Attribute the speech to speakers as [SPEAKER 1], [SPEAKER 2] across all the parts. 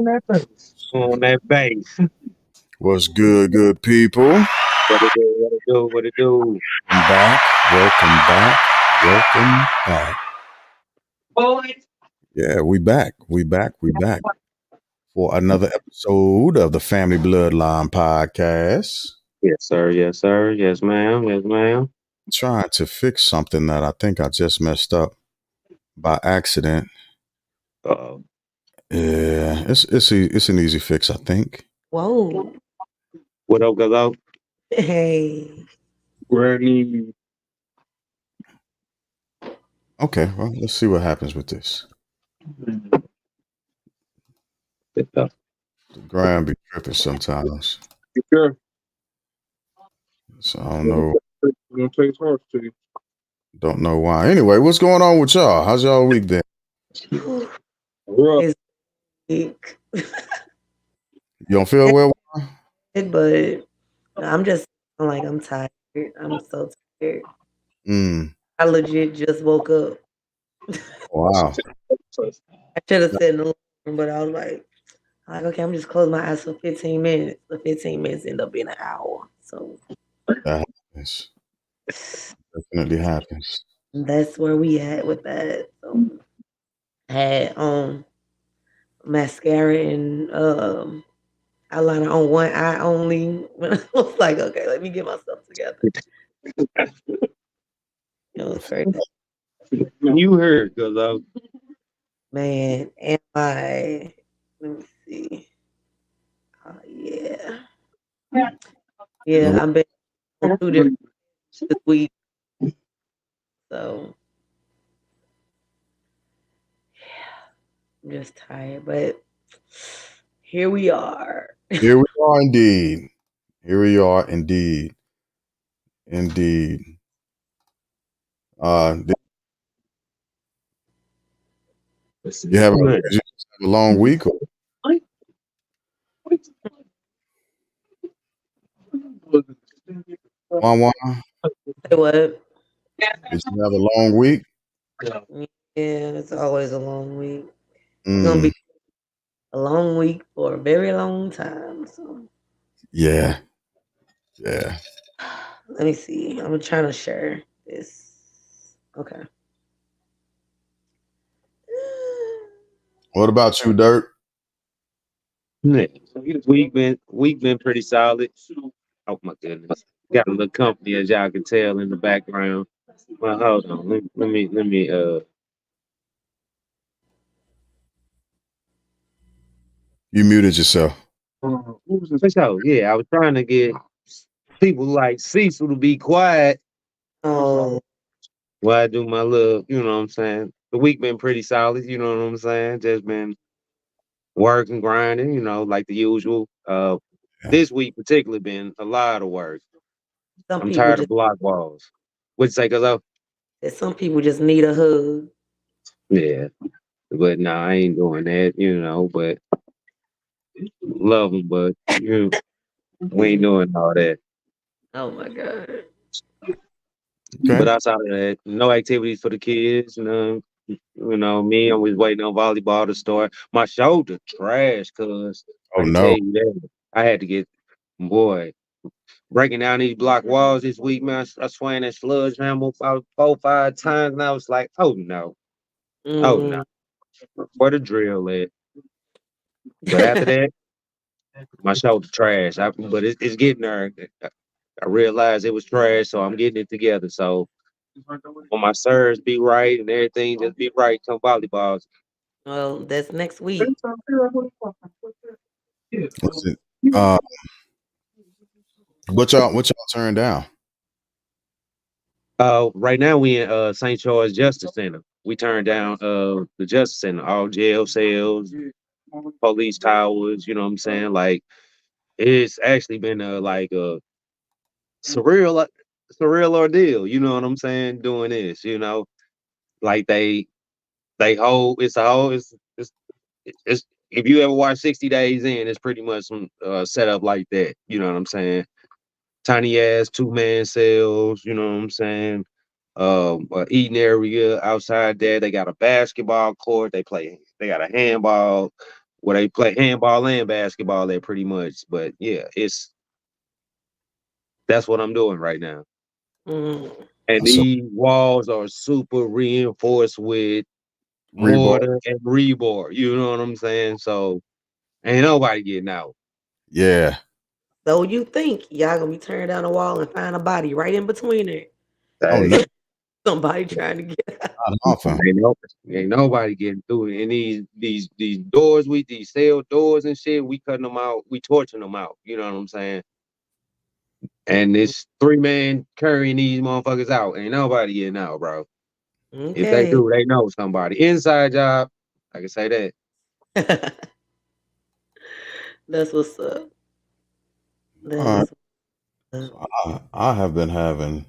[SPEAKER 1] On that bass.
[SPEAKER 2] What's good, good people?
[SPEAKER 1] What it do? What it do? What it do?
[SPEAKER 2] I'm back. Welcome back. Welcome back.
[SPEAKER 1] Boy.
[SPEAKER 2] Yeah, we back. We back. We back for another episode of the Family Bloodline Podcast.
[SPEAKER 1] Yes, sir. Yes, sir. Yes, ma'am. Yes, ma'am.
[SPEAKER 2] Trying to fix something that I think I just messed up by accident.
[SPEAKER 1] Uh,
[SPEAKER 2] Yeah, it's an easy fix, I think.
[SPEAKER 3] Whoa.
[SPEAKER 1] what up, Galo?
[SPEAKER 3] Hey.
[SPEAKER 1] Granny.
[SPEAKER 2] Okay, well, let's see what happens with this.
[SPEAKER 1] You
[SPEAKER 2] The grind be tripping sometimes,
[SPEAKER 1] sure?
[SPEAKER 2] so I don't know.
[SPEAKER 1] Gonna take horse to you.
[SPEAKER 2] Don't know why. Anyway, what's going on with y'all? How's y'all week been?
[SPEAKER 3] It's weak.
[SPEAKER 2] You don't feel well?
[SPEAKER 3] But I'm just like I'm tired. I'm so tired.
[SPEAKER 2] Mm.
[SPEAKER 3] I legit just woke up.
[SPEAKER 2] Wow.
[SPEAKER 3] I should have said no, but I was like, okay, I'm just close my eyes for 15 minutes. The 15 minutes end up being an hour. So
[SPEAKER 2] That happens. Definitely happens.
[SPEAKER 3] that's where we at with that. So I had mascara and eyeliner on one eye only. When I was like, okay, let me get myself together. It was crazy.
[SPEAKER 1] You heard, Galo.
[SPEAKER 3] Man, and my let me see. Yeah. Yeah, I've been on 2 different this week. So I'm just tired. But here we are.
[SPEAKER 2] Here we are indeed. Here we are indeed. Indeed. Did you have a long week? Or? One.
[SPEAKER 3] Say what?
[SPEAKER 2] Did you have a long week?
[SPEAKER 3] Yeah, it's always a long week. It's gonna
[SPEAKER 2] Mm.
[SPEAKER 3] be a long week for a very long time. So
[SPEAKER 2] Yeah. Yeah.
[SPEAKER 3] let me see. I'm trying to share this. Okay.
[SPEAKER 2] What about you, Dirt?
[SPEAKER 1] Yeah. Week been pretty solid. Oh my goodness. Got a little company as y'all can tell in the background. Well, hold on. Let me
[SPEAKER 2] You muted yourself.
[SPEAKER 1] for sure. Yeah, I was trying to get people like Cecil to be quiet
[SPEAKER 3] Oh,
[SPEAKER 1] while I do my little, you know what I'm saying? The week been pretty solid, you know what I'm saying? Just been working, grinding, like the usual.
[SPEAKER 2] Yeah.
[SPEAKER 1] This week particularly been a lot of work.
[SPEAKER 3] some
[SPEAKER 1] I'm
[SPEAKER 3] people
[SPEAKER 1] tired of
[SPEAKER 3] just
[SPEAKER 1] block walls. What'd you say, Gazelle?
[SPEAKER 3] some people just need a hug.
[SPEAKER 1] Yeah. But no, I ain't doing that, but love them, but we ain't doing all that.
[SPEAKER 3] Oh my god.
[SPEAKER 1] But
[SPEAKER 2] Okay.
[SPEAKER 1] outside of that, no activities for the kids, me, I'm was waiting on volleyball to start. My shoulder trash, cuz
[SPEAKER 2] Oh
[SPEAKER 1] I can tell
[SPEAKER 2] no.
[SPEAKER 1] you that. I had to get boy breaking down these block walls this week, man. I swung that sludge hammer about 4, 5 times, and I was like, oh no,
[SPEAKER 3] Mm.
[SPEAKER 1] where the drill at? But after that, my shoulder trash. But it's getting there. I realized it was trash, so I'm getting it together. So when my serves be right and everything just be right, come volleyballs.
[SPEAKER 3] Well, that's next week.
[SPEAKER 2] Listen, uh, what y'all turned down?
[SPEAKER 1] Right now we in St. Charles Justice Center. We turned down the Justice Center, all jail cells, police towers. You know what I'm saying? Like it's actually been a surreal, surreal ordeal. You know what I'm saying? Doing this, like they hold it's a whole it's if you ever watch 60 Days In, it's pretty much some setup like that. You know what I'm saying? Tiny ass 2-man cells. You know what I'm saying? Eating area outside there. They got a basketball court. They got a handball. where they play handball and basketball at pretty much. But yeah, that's what I'm doing right now.
[SPEAKER 3] Mm.
[SPEAKER 1] And
[SPEAKER 2] So
[SPEAKER 1] these walls are super reinforced with
[SPEAKER 2] rebar.
[SPEAKER 1] mortar and rebar. You know what I'm saying? So ain't nobody getting out.
[SPEAKER 2] Yeah.
[SPEAKER 3] So you think y'all gonna be tearing down the wall and find a body right in between it?
[SPEAKER 2] Oh
[SPEAKER 1] Hey,
[SPEAKER 2] no,
[SPEAKER 3] Somebody trying to get out.
[SPEAKER 2] not often.
[SPEAKER 1] ain't nobody getting through it. And these doors, these cell doors and shit, we cutting them out, we torching them out. You know what I'm saying? And this 3-man carrying these motherfuckers out. Ain't nobody getting out, bro. If they
[SPEAKER 3] Okay.
[SPEAKER 1] do, they know somebody. Inside job, I can say that.
[SPEAKER 3] That's what's up. That
[SPEAKER 2] All right.
[SPEAKER 3] is what's up.
[SPEAKER 2] So I have been having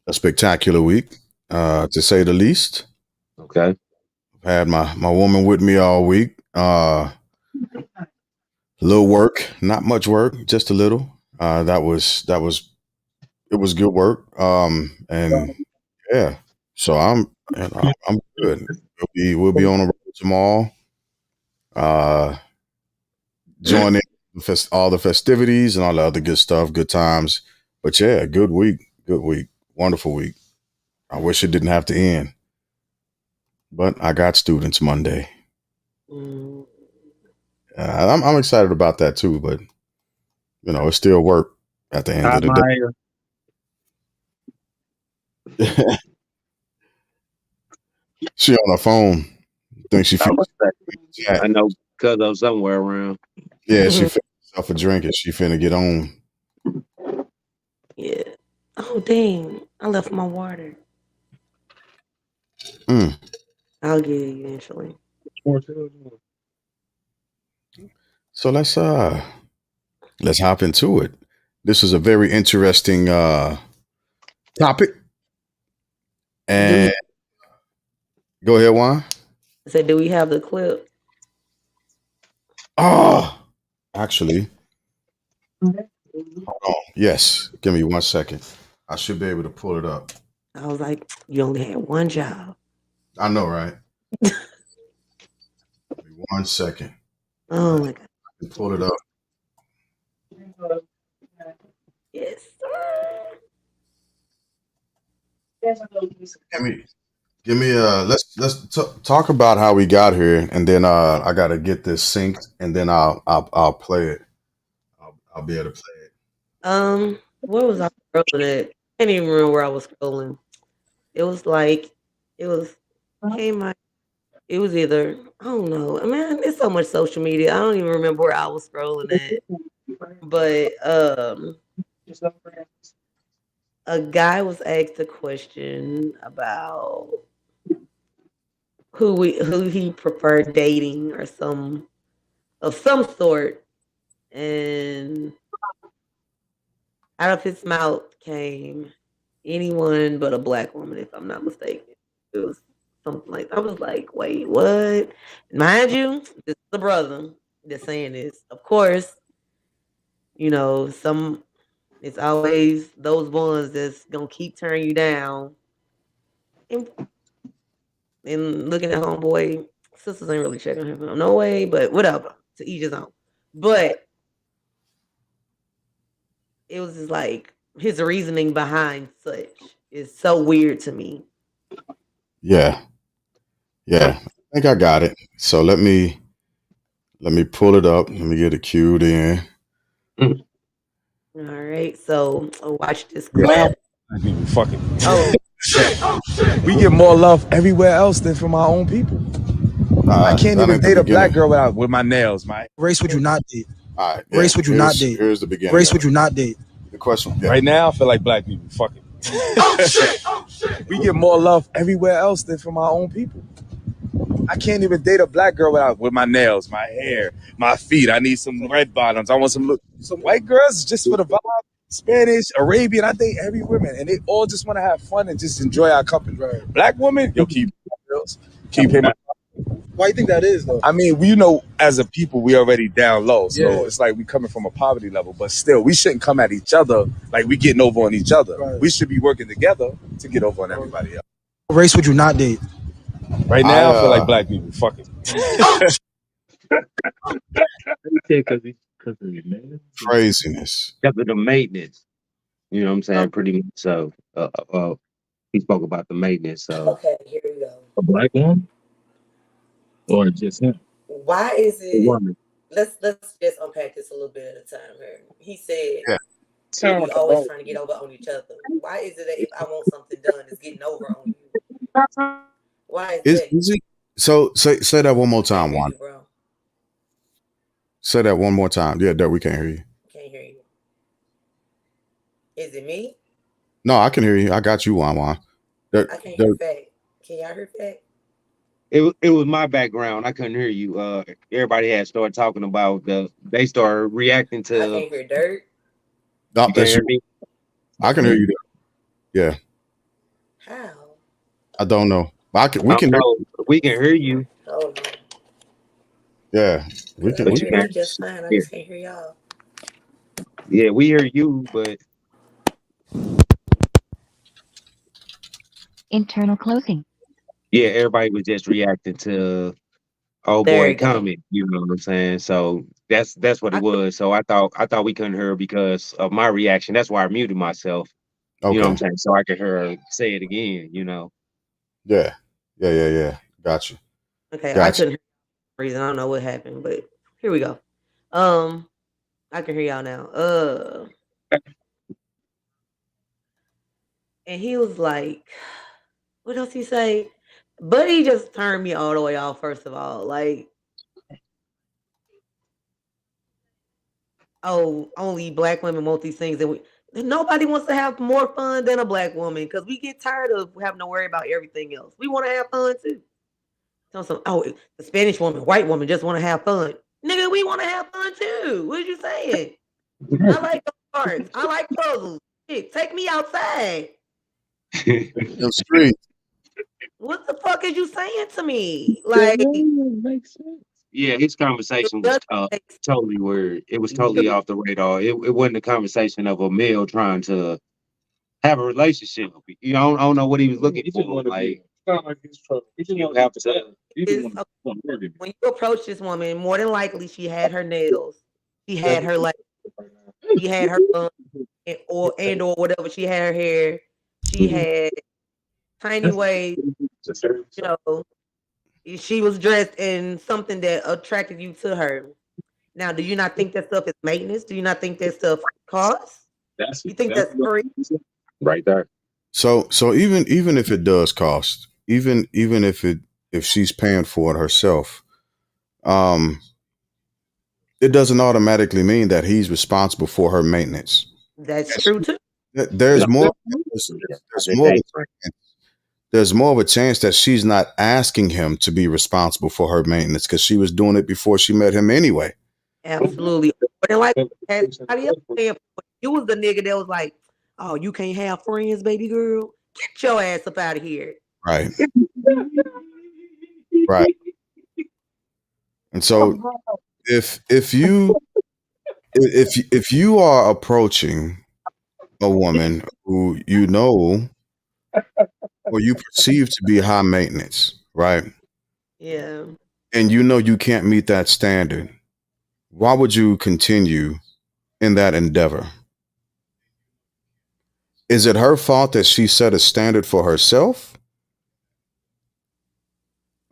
[SPEAKER 2] a spectacular week, to say the least.
[SPEAKER 1] Okay.
[SPEAKER 2] I've had my woman with me all week. Little work, not much work, just a little. That was it was good work. And yeah, so I'm good. We'll be on the road tomorrow. Uh, join in all the festivities and all the other good stuff, good times. But yeah, good week, wonderful week. I wish it didn't have to end, but I got students Monday.
[SPEAKER 3] Mm.
[SPEAKER 2] I'm excited about that too, but it's still work at the end
[SPEAKER 1] Hi,
[SPEAKER 2] of the
[SPEAKER 1] Maya.
[SPEAKER 2] day. She on her phone. Think she
[SPEAKER 1] I
[SPEAKER 2] finna
[SPEAKER 1] was say,
[SPEAKER 2] chat.
[SPEAKER 1] I know because I'm somewhere around.
[SPEAKER 2] Yeah, she finna herself a drink and she finna get on.
[SPEAKER 3] Yeah. Oh dang! I left my water.
[SPEAKER 2] Mm.
[SPEAKER 3] I'll get it eventually.
[SPEAKER 2] So let's hop into it. This is a very interesting topic.
[SPEAKER 3] Do we
[SPEAKER 2] And go ahead, Juan.
[SPEAKER 3] say? Do we have the clip?
[SPEAKER 2] Oh, actually, hold on. Yes, give me 1 second. I should be able to pull it up.
[SPEAKER 3] I was like, you only had one job.
[SPEAKER 2] I know, right? Give me 1 second.
[SPEAKER 3] Oh my god.
[SPEAKER 2] I can pull it up.
[SPEAKER 3] Yes, sir.
[SPEAKER 2] Give me, give me. Let's talk about how we got here, and then I gotta get this synced, and then I'll play it. I'll be able to play it.
[SPEAKER 3] Where was I scrolling at? I can't even remember where I was scrolling. It was like it was came out. It was either I don't know. Man, it's so much social media. I don't even remember where I was scrolling at. But a guy was asked a question about who he preferred dating or some of some sort, and out of his mouth came anyone but a black woman, if I'm not mistaken. It was something like I was like, wait, what? Mind you, this is the brother that's saying this. Of course, some it's always those ones that's gonna keep turning you down. And, and looking at homeboy, sisters ain't really checking him. No way, but whatever. To each his own. But it was just like his reasoning behind such is so weird to me.
[SPEAKER 2] Yeah, yeah. I think I got it. So let me pull it up. Let me get it queued in.
[SPEAKER 3] All right, so watch this
[SPEAKER 4] Yeah,
[SPEAKER 3] clip.
[SPEAKER 4] black people, fuck it.
[SPEAKER 3] Oh,
[SPEAKER 4] We get more love everywhere else than from our own people. I can't
[SPEAKER 2] That
[SPEAKER 4] even
[SPEAKER 2] ain't the
[SPEAKER 4] date a black
[SPEAKER 2] beginning.
[SPEAKER 4] girl with my nails, man.
[SPEAKER 5] Race would you not date?
[SPEAKER 2] All right, yeah.
[SPEAKER 5] Race would you not date?
[SPEAKER 2] Here's the beginning.
[SPEAKER 5] Race
[SPEAKER 2] Of
[SPEAKER 5] would you not date?
[SPEAKER 2] the question. Yeah.
[SPEAKER 4] Right now, I feel like black people, fuck it. We get more love everywhere else than from our own people. I can't even date a black girl with my nails, my hair, my feet. I need some red bottoms. I want some white girls just for the vibe. Spanish, Arabian, I date every woman, and they all just want to have fun and just enjoy our company. Right. Black women, yo, keep girls, keep him.
[SPEAKER 5] Why do you think that is though?
[SPEAKER 4] I mean, as a people, we already down low, so it's like we coming from a poverty level. But still, we shouldn't come at each other like we getting over on each other.
[SPEAKER 5] Right.
[SPEAKER 4] We should be working together to get over on everybody else.
[SPEAKER 5] Race would you not date?
[SPEAKER 4] Right now, I feel like black people, fuck it.
[SPEAKER 1] Because of the maintenance.
[SPEAKER 2] Craziness.
[SPEAKER 1] Because of the maintenance. You know what I'm
[SPEAKER 3] Oh,
[SPEAKER 1] saying? Pretty much so. He spoke about the maintenance. So
[SPEAKER 3] okay, here we go.
[SPEAKER 1] a black woman or just him?
[SPEAKER 3] Why is
[SPEAKER 1] A
[SPEAKER 3] it?
[SPEAKER 1] woman.
[SPEAKER 3] Let's just unpack this a little bit at a time here. He said
[SPEAKER 2] Yeah.
[SPEAKER 3] we always trying to get over on each other. Why is it that if I want something done, it's getting over on you? Why is that?
[SPEAKER 2] Is it? So say that one more
[SPEAKER 3] We can't
[SPEAKER 2] time,
[SPEAKER 3] hear
[SPEAKER 2] Juan.
[SPEAKER 3] you, bro.
[SPEAKER 2] Say that one more time. Yeah, that we can't hear you.
[SPEAKER 3] Can't hear you. Is it me?
[SPEAKER 2] No, I can hear you. I got you, Juan. There,
[SPEAKER 3] I can't hear
[SPEAKER 2] there,
[SPEAKER 3] Fat. Can y'all hear Fat?
[SPEAKER 1] It was my background. I couldn't hear you. Everybody had started talking about they started reacting
[SPEAKER 3] I
[SPEAKER 1] to.
[SPEAKER 3] can't hear Dirt.
[SPEAKER 2] no,
[SPEAKER 1] You can't
[SPEAKER 2] that's
[SPEAKER 1] hear
[SPEAKER 2] you.
[SPEAKER 1] me?
[SPEAKER 2] I can hear you. There. Yeah,
[SPEAKER 3] How?
[SPEAKER 2] I don't know. We
[SPEAKER 1] I
[SPEAKER 2] can
[SPEAKER 1] don't
[SPEAKER 2] hear.
[SPEAKER 1] know. We can hear you,
[SPEAKER 3] Hold on.
[SPEAKER 2] Yeah, we
[SPEAKER 3] Cause I
[SPEAKER 2] can.
[SPEAKER 3] can
[SPEAKER 1] but
[SPEAKER 2] We
[SPEAKER 1] you
[SPEAKER 3] hear
[SPEAKER 2] can.
[SPEAKER 3] you
[SPEAKER 1] can't
[SPEAKER 3] just fine. I
[SPEAKER 1] hear.
[SPEAKER 3] just can't hear y'all.
[SPEAKER 1] Yeah, we hear you, but
[SPEAKER 6] Internal closing.
[SPEAKER 1] yeah, everybody was just reacting to old
[SPEAKER 3] There
[SPEAKER 1] boy
[SPEAKER 3] you go.
[SPEAKER 1] comment. You know what I'm saying? So that's what it
[SPEAKER 3] I
[SPEAKER 1] was. So I thought we couldn't hear her because of my reaction. That's why I muted myself. You know what I'm
[SPEAKER 2] Okay.
[SPEAKER 1] saying? So I could hear her say it again. You know.
[SPEAKER 2] Yeah. Yeah. Gotcha.
[SPEAKER 3] okay. I
[SPEAKER 2] Gotcha.
[SPEAKER 3] couldn't hear for some reason. I don't know what happened, but here we go. Um, I can hear y'all now. And he was like, what else he say? But he just turned me all the way off. First of all, like, oh, only black women want these things, and nobody wants to have more fun than a black woman because we get tired of having to worry about everything else. We want to have fun too. So some, oh, the Spanish woman, white woman just want to have fun. Nigga, we want to have fun too. What you saying? I like cards. I like puzzles. Shit, take me outside.
[SPEAKER 2] The street.
[SPEAKER 3] What the fuck is you saying to me?
[SPEAKER 1] That
[SPEAKER 3] Like,
[SPEAKER 1] really makes sense. Yeah, his
[SPEAKER 3] it
[SPEAKER 1] conversation was
[SPEAKER 3] doesn't make sense.
[SPEAKER 1] totally weird. It was totally off the radar. It wasn't a conversation of a male trying to have a relationship. You know, I don't know what he was looking for. Like, you have to.
[SPEAKER 3] Is when you approach this woman, more than likely she had her nails, she had her like, she had her bun, or whatever. She had her hair. She had tiny waist. You know, she was dressed in something that attracted you to her. Now, do you not think that stuff is maintenance? Do you not think that stuff costs?
[SPEAKER 1] That's
[SPEAKER 3] You think
[SPEAKER 1] exactly
[SPEAKER 3] that's
[SPEAKER 1] what
[SPEAKER 3] free?
[SPEAKER 1] right there.
[SPEAKER 2] So even if it does cost, even if she's paying for it herself, um, it doesn't automatically mean that he's responsible for her maintenance.
[SPEAKER 3] That's true too.
[SPEAKER 2] There's
[SPEAKER 1] No,
[SPEAKER 2] more.
[SPEAKER 1] I
[SPEAKER 2] There's
[SPEAKER 1] said
[SPEAKER 2] more of
[SPEAKER 1] that.
[SPEAKER 2] a there's more of a chance that she's not asking him to be responsible for her maintenance because she was doing it before she met him anyway.
[SPEAKER 3] Absolutely. But then, like, has somebody else paying for it? You was the nigga that was like, "Oh, you can't have friends, baby girl. Get your ass up out of here."
[SPEAKER 2] Right. Right. And so if you are approaching a woman who you know or you perceive to be high maintenance, right?
[SPEAKER 3] Yeah.
[SPEAKER 2] And you know you can't meet that standard, why would you continue in that endeavor? Is it her fault that she set a standard for herself?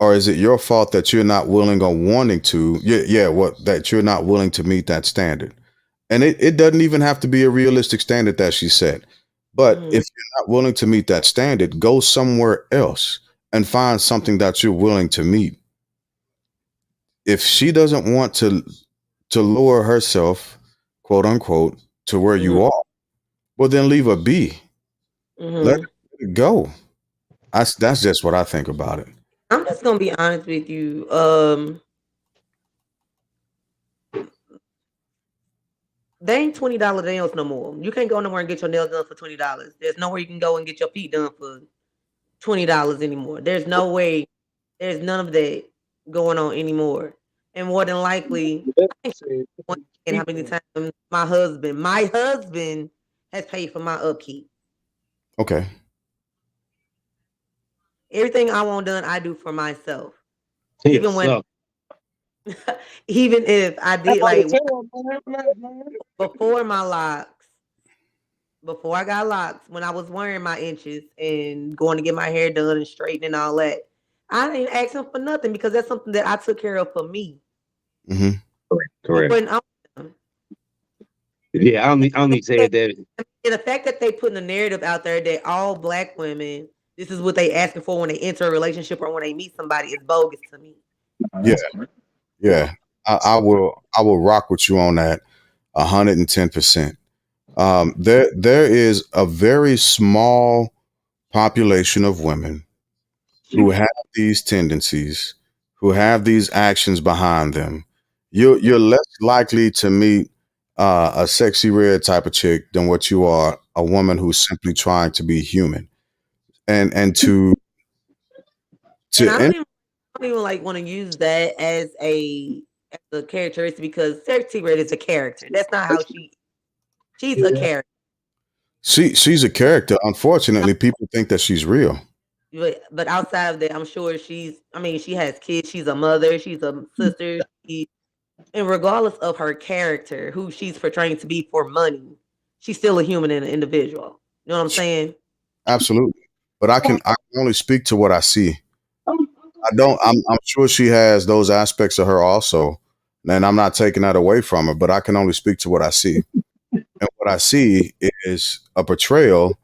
[SPEAKER 2] Or is it your fault that you're not willing or wanting to, what that you're not willing to meet that standard? And it doesn't even have to be a realistic standard that she set. But
[SPEAKER 3] Mhm.
[SPEAKER 2] if you're not willing to meet that standard, go somewhere else and find something that you're willing to meet. If she doesn't want to lower herself, quote unquote, to where
[SPEAKER 3] Mhm.
[SPEAKER 2] you are, well then leave her be. Let
[SPEAKER 3] Mhm.
[SPEAKER 2] it go. That's just what I think about it.
[SPEAKER 3] I'm just gonna be honest with you. They ain't $20 nails no more. You can't go nowhere and get your nails done for $20. There's nowhere you can go and get your feet done for $20 anymore. There's no way. There's none of that going on anymore. And more than likely, I ain't one and how many times my husband has paid for my upkeep.
[SPEAKER 2] Okay.
[SPEAKER 3] Everything I want done, I do for myself.
[SPEAKER 1] He a
[SPEAKER 3] Even when
[SPEAKER 1] suck.
[SPEAKER 3] Even if I
[SPEAKER 1] I
[SPEAKER 3] did
[SPEAKER 1] know the
[SPEAKER 3] like
[SPEAKER 1] tell, man.
[SPEAKER 3] before my locks, before I got locks, when I was wearing my inches and going to get my hair done and straightened and all that, I didn't ask him for nothing because that's something that I took care of for me.
[SPEAKER 2] Hmm.
[SPEAKER 3] He
[SPEAKER 1] Correct.
[SPEAKER 3] wasn't on them.
[SPEAKER 1] Yeah, I only said that.
[SPEAKER 3] And the fact that they putting a narrative out there that all black women, this is what they asking for when they enter a relationship or when they meet somebody is bogus to me.
[SPEAKER 2] Yeah, yeah. I will rock with you on that 110%. There is a very small population of women who have these tendencies, who have these actions behind them. You're less likely to meet a sexy red type of chick than what you are a woman who's simply trying to be human and
[SPEAKER 3] And
[SPEAKER 2] to and
[SPEAKER 3] I don't even like want to use that as a characteristic because Sexy Red is a character. That's not how she's a character.
[SPEAKER 2] she's a character. Unfortunately, people think that she's real.
[SPEAKER 3] But outside of that, I'm sure I mean, she has kids, she's a mother, she's a sister, and regardless of her character, who she's portraying to be for money, she's still a human and an individual. You know what I'm saying?
[SPEAKER 2] Absolutely. But I can only speak to what I see. I don't I'm sure she has those aspects of her also. And I'm not taking that away from her, but I can only speak to what I see. And what I see is a portrayal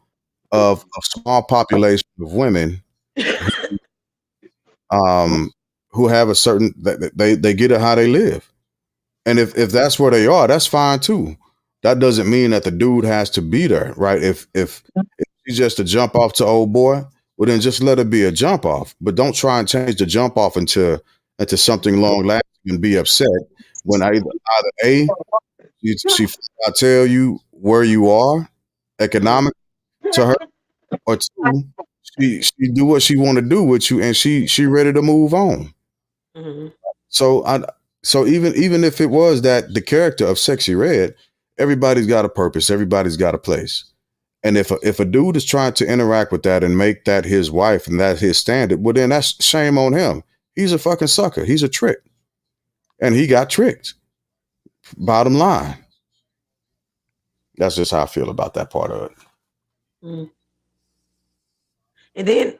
[SPEAKER 2] of a small population of women um, who have a certain they get it how they live. And if that's where they are, that's fine too. That doesn't mean that the dude has to be there, right? If she's just a jump off to old boy, well then just let it be a jump off. But don't try and change the jump off into something long lasting and be upset when either A, she I tell you where you are
[SPEAKER 3] Mhm,
[SPEAKER 2] economic to her, or two, she do what she want to do with you and she ready to move on.
[SPEAKER 3] mhm,
[SPEAKER 2] So I so even if it was that the character of Sexy Red, everybody's got a purpose, everybody's got a place. And if a dude is trying to interact with that and make that his wife and that his standard, well then that's shame on him. He's a fucking sucker. He's a trick. And he got tricked. Bottom line. That's just how I feel about that part of it.
[SPEAKER 3] mhm. And then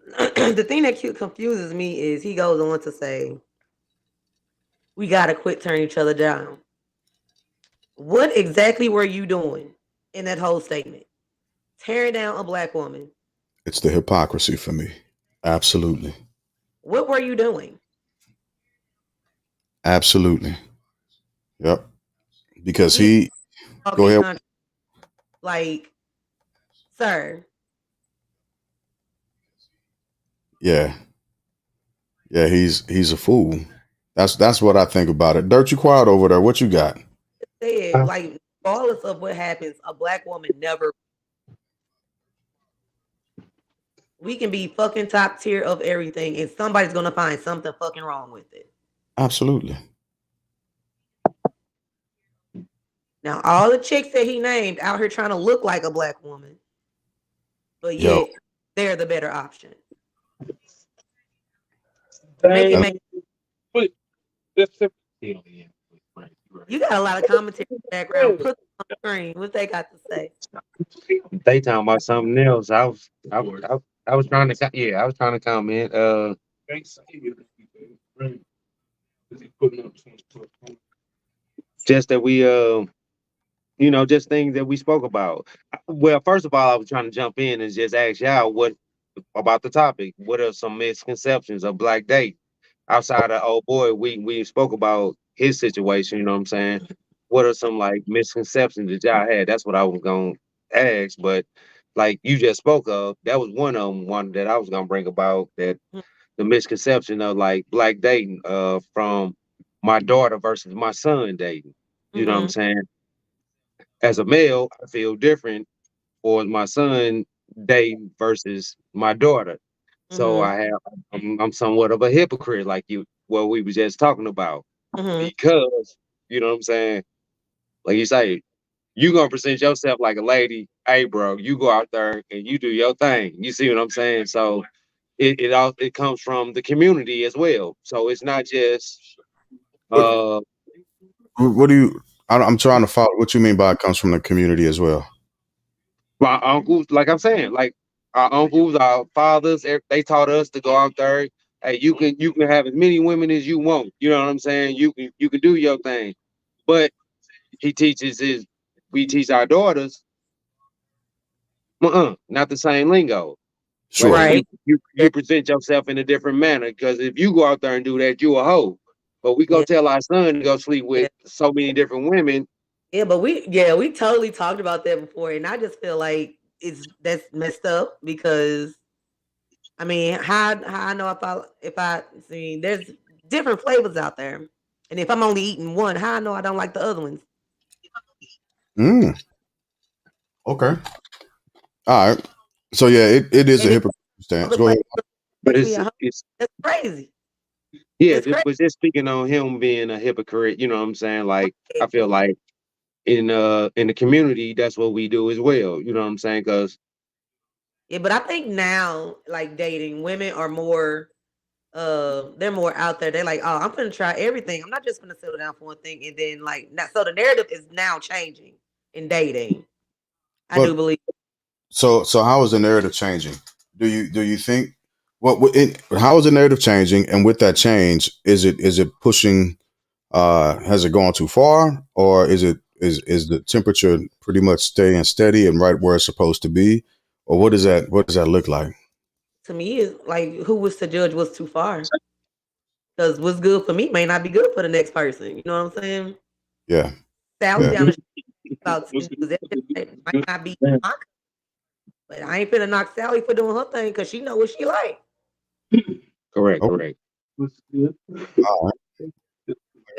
[SPEAKER 3] the thing that confuses me is he goes on to say, "We gotta quit turning each other down." What exactly were you doing in that whole statement? Tearing down a black woman.
[SPEAKER 2] It's the hypocrisy for me. Absolutely.
[SPEAKER 3] What were you doing?
[SPEAKER 2] Absolutely. Yep. Because
[SPEAKER 3] Even
[SPEAKER 2] he go
[SPEAKER 3] talking
[SPEAKER 2] ahead.
[SPEAKER 3] country, like, sir,
[SPEAKER 2] Yeah. Yeah, he's a fool. That's what I think about it. Dirt, you quiet over there. What you got?
[SPEAKER 3] said, like, regardless of what happens, a black woman never. We can be fucking top tier of everything, and somebody's gonna find something fucking wrong with it.
[SPEAKER 2] Absolutely.
[SPEAKER 3] Now, all the chicks that he named out here trying to look like a black woman, but
[SPEAKER 2] Yo.
[SPEAKER 3] yet they're the better option. Make it
[SPEAKER 1] Dang.
[SPEAKER 2] And
[SPEAKER 3] make.
[SPEAKER 1] But
[SPEAKER 3] You got a lot of commentary in the background. Put them on the screen. What they got to say?
[SPEAKER 1] they talking about something else. I was trying to yeah, I was trying to comment. Just that we just things that we spoke about. Well, first of all, I was trying to jump in and just ask y'all what about the topic. What are some misconceptions of black dating? Outside of old boy, we spoke about his situation, you know what I'm saying? What are some like misconceptions that y'all had? That's what I was gonna ask, but like you just spoke of, that was one of them, one that I was gonna bring about that the misconception of like black dating from my daughter versus my son dating. You know what I'm
[SPEAKER 3] Mm-hmm.
[SPEAKER 1] saying? As a male, I feel different for my son dating versus my daughter. So
[SPEAKER 3] Mm-hmm.
[SPEAKER 1] I'm somewhat of a hypocrite, like you what we were just talking about,
[SPEAKER 3] Mm-hmm.
[SPEAKER 1] because you know what I'm saying. Like you say, you gonna present yourself like a lady. Hey, bro, you go out there and you do your thing. You see what I'm saying? So it comes from the community as well. So it's not just
[SPEAKER 2] What,
[SPEAKER 1] Uh,
[SPEAKER 2] what do you? I'm trying to follow what you mean by it comes from the community as well.
[SPEAKER 1] my uncles, like I'm saying, like our uncles, our fathers, they taught us to go out there. Hey, you can have as many women as you want. You know what I'm saying? You can do your thing. But he teaches his we teach our daughters, not the same lingo. Right?
[SPEAKER 2] Sure.
[SPEAKER 3] Right.
[SPEAKER 1] You present yourself in a different manner. Because if you go out there and do that, you a hoe. But we go
[SPEAKER 3] Yeah.
[SPEAKER 1] tell our son to go sleep
[SPEAKER 3] Yeah.
[SPEAKER 1] with so many different women.
[SPEAKER 3] Yeah, but we totally talked about that before, and I just feel like that's messed up because I mean, how I know if I see there's different flavors out there, and if I'm only eating one, how I know I don't like the other ones?
[SPEAKER 2] Mm, okay. All right. So yeah, it is a
[SPEAKER 3] And if
[SPEAKER 2] hypocritical stance.
[SPEAKER 3] other
[SPEAKER 2] Go ahead.
[SPEAKER 3] flavors
[SPEAKER 1] But
[SPEAKER 3] make me a hoe,
[SPEAKER 1] it's
[SPEAKER 3] that's crazy.
[SPEAKER 1] yeah,
[SPEAKER 3] It's crazy.
[SPEAKER 1] but just speaking on him being a hypocrite, you know what I'm saying? Like I feel like in the community, that's what we do as well. You know what I'm saying? Because
[SPEAKER 3] Yeah, but I think now, like dating, women are more they're more out there. They're like, oh, I'm gonna try everything. I'm not just gonna settle down for one thing and then like now, so the narrative is now changing in dating. I
[SPEAKER 2] But
[SPEAKER 3] do believe.
[SPEAKER 2] so how is the narrative changing? Do you think how is the narrative changing? And with that change, is it pushing? Has it gone too far, or is the temperature pretty much staying steady and right where it's supposed to be, or what does that look like?
[SPEAKER 3] To me, is like who was to judge what's too far? Because what's good for me may not be good for the next person. You know what I'm saying?
[SPEAKER 2] Yeah,
[SPEAKER 3] Sally
[SPEAKER 2] yeah.
[SPEAKER 3] down the street about 10 dudes. That might not be my, but I ain't finna knock Sally for doing her thing because she know what she like.
[SPEAKER 1] correct,
[SPEAKER 2] Okay.
[SPEAKER 1] correct.
[SPEAKER 2] All right.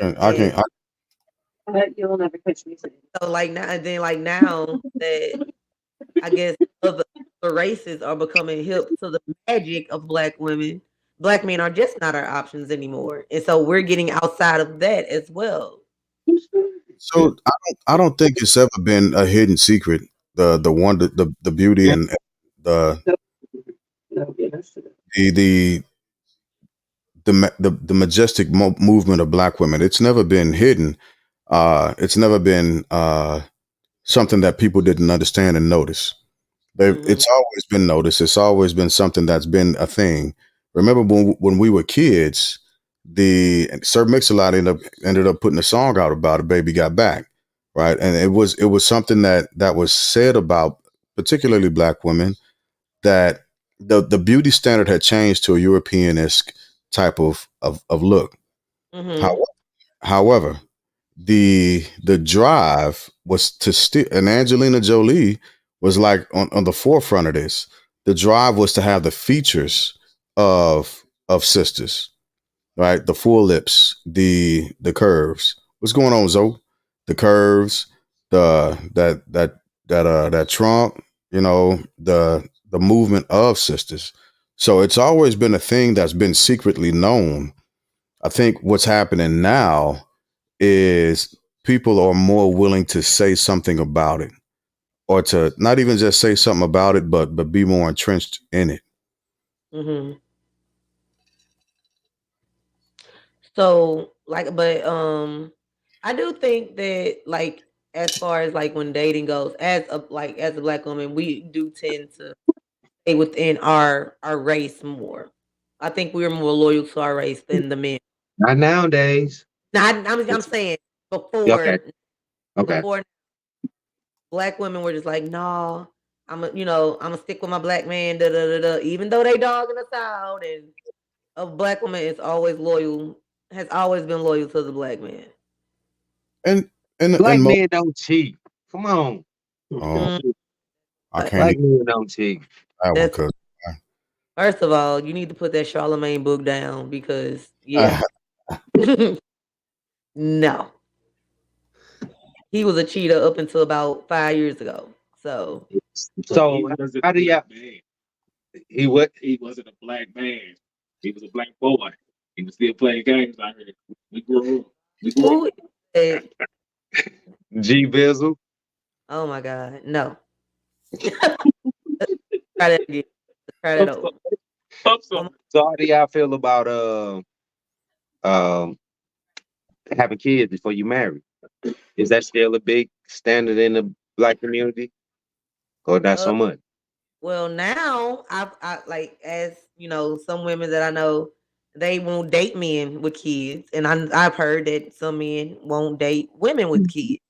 [SPEAKER 2] I
[SPEAKER 3] And
[SPEAKER 2] can. I,
[SPEAKER 3] so like now and then like now that I guess other races are becoming hip to the magic of black women. Black men are just not our options anymore. And so we're getting outside of that as well.
[SPEAKER 2] so I don't think it's ever been a hidden secret. The wonder, the beauty, and the the the the majestic movement of black women. It's never been hidden. It's never been something that people didn't understand and notice.
[SPEAKER 3] Mhm.
[SPEAKER 2] It's always been noticed. It's always been something that's been a thing. Remember when we were kids, the Sir Mix-a-Lot ended up putting a song out about a baby got back, right? And it was something that was said about particularly black women, that the beauty standard had changed to a European esque type of look. How,
[SPEAKER 3] Mhm.
[SPEAKER 2] however, the drive was to still, and Angelina Jolie was like on the forefront of this. The drive was to have the features of sisters, right? The full lips, the curves. What's going on, Zoe? The curves, the that trunk, the movement of sisters. So it's always been a thing that's been secretly known. I think what's happening now is people are more willing to say something about it, or to not even just say something about it, but be more entrenched in it.
[SPEAKER 3] Mhm. So but I do think that like as far as like when dating goes, as a black woman, we do tend to stay within our race more. I think we're more loyal to our race than the men.
[SPEAKER 1] Not nowadays.
[SPEAKER 3] Now, I'm saying
[SPEAKER 1] Okay, okay.
[SPEAKER 3] before black women were just like, no, I'm gonna stick with my black man, da da da da. Even though they dogging us out, and a black woman is always loyal, has always been loyal to the black man.
[SPEAKER 2] And and
[SPEAKER 1] Black
[SPEAKER 2] and
[SPEAKER 1] men don't cheat. Come on.
[SPEAKER 2] oh,
[SPEAKER 3] Mm,
[SPEAKER 2] I can't
[SPEAKER 1] Black
[SPEAKER 2] even
[SPEAKER 1] men don't cheat.
[SPEAKER 2] that one
[SPEAKER 3] that's
[SPEAKER 2] because
[SPEAKER 3] first of all, you need to put that Charlemagne book down because yeah, no, he was a cheater up until about 5 years ago. So
[SPEAKER 1] So how do y'all he what
[SPEAKER 6] He wasn't a black man. He was a black boy. He was still playing games out here. We grew up. We grew up.
[SPEAKER 3] who? Said,
[SPEAKER 1] G Bizzle?
[SPEAKER 3] oh my God, no. Try that again. Let's try that
[SPEAKER 6] I'm
[SPEAKER 3] over.
[SPEAKER 6] sorry. I'm
[SPEAKER 3] One
[SPEAKER 6] sorry.
[SPEAKER 3] more.
[SPEAKER 1] So how do y'all feel about him having kids before you marry. Is that still a big standard in the black community, or not
[SPEAKER 3] Uh,
[SPEAKER 1] so much?
[SPEAKER 3] well, now I like as you know, some women that I know they won't date men with kids, and I've heard that some men won't date women with kids,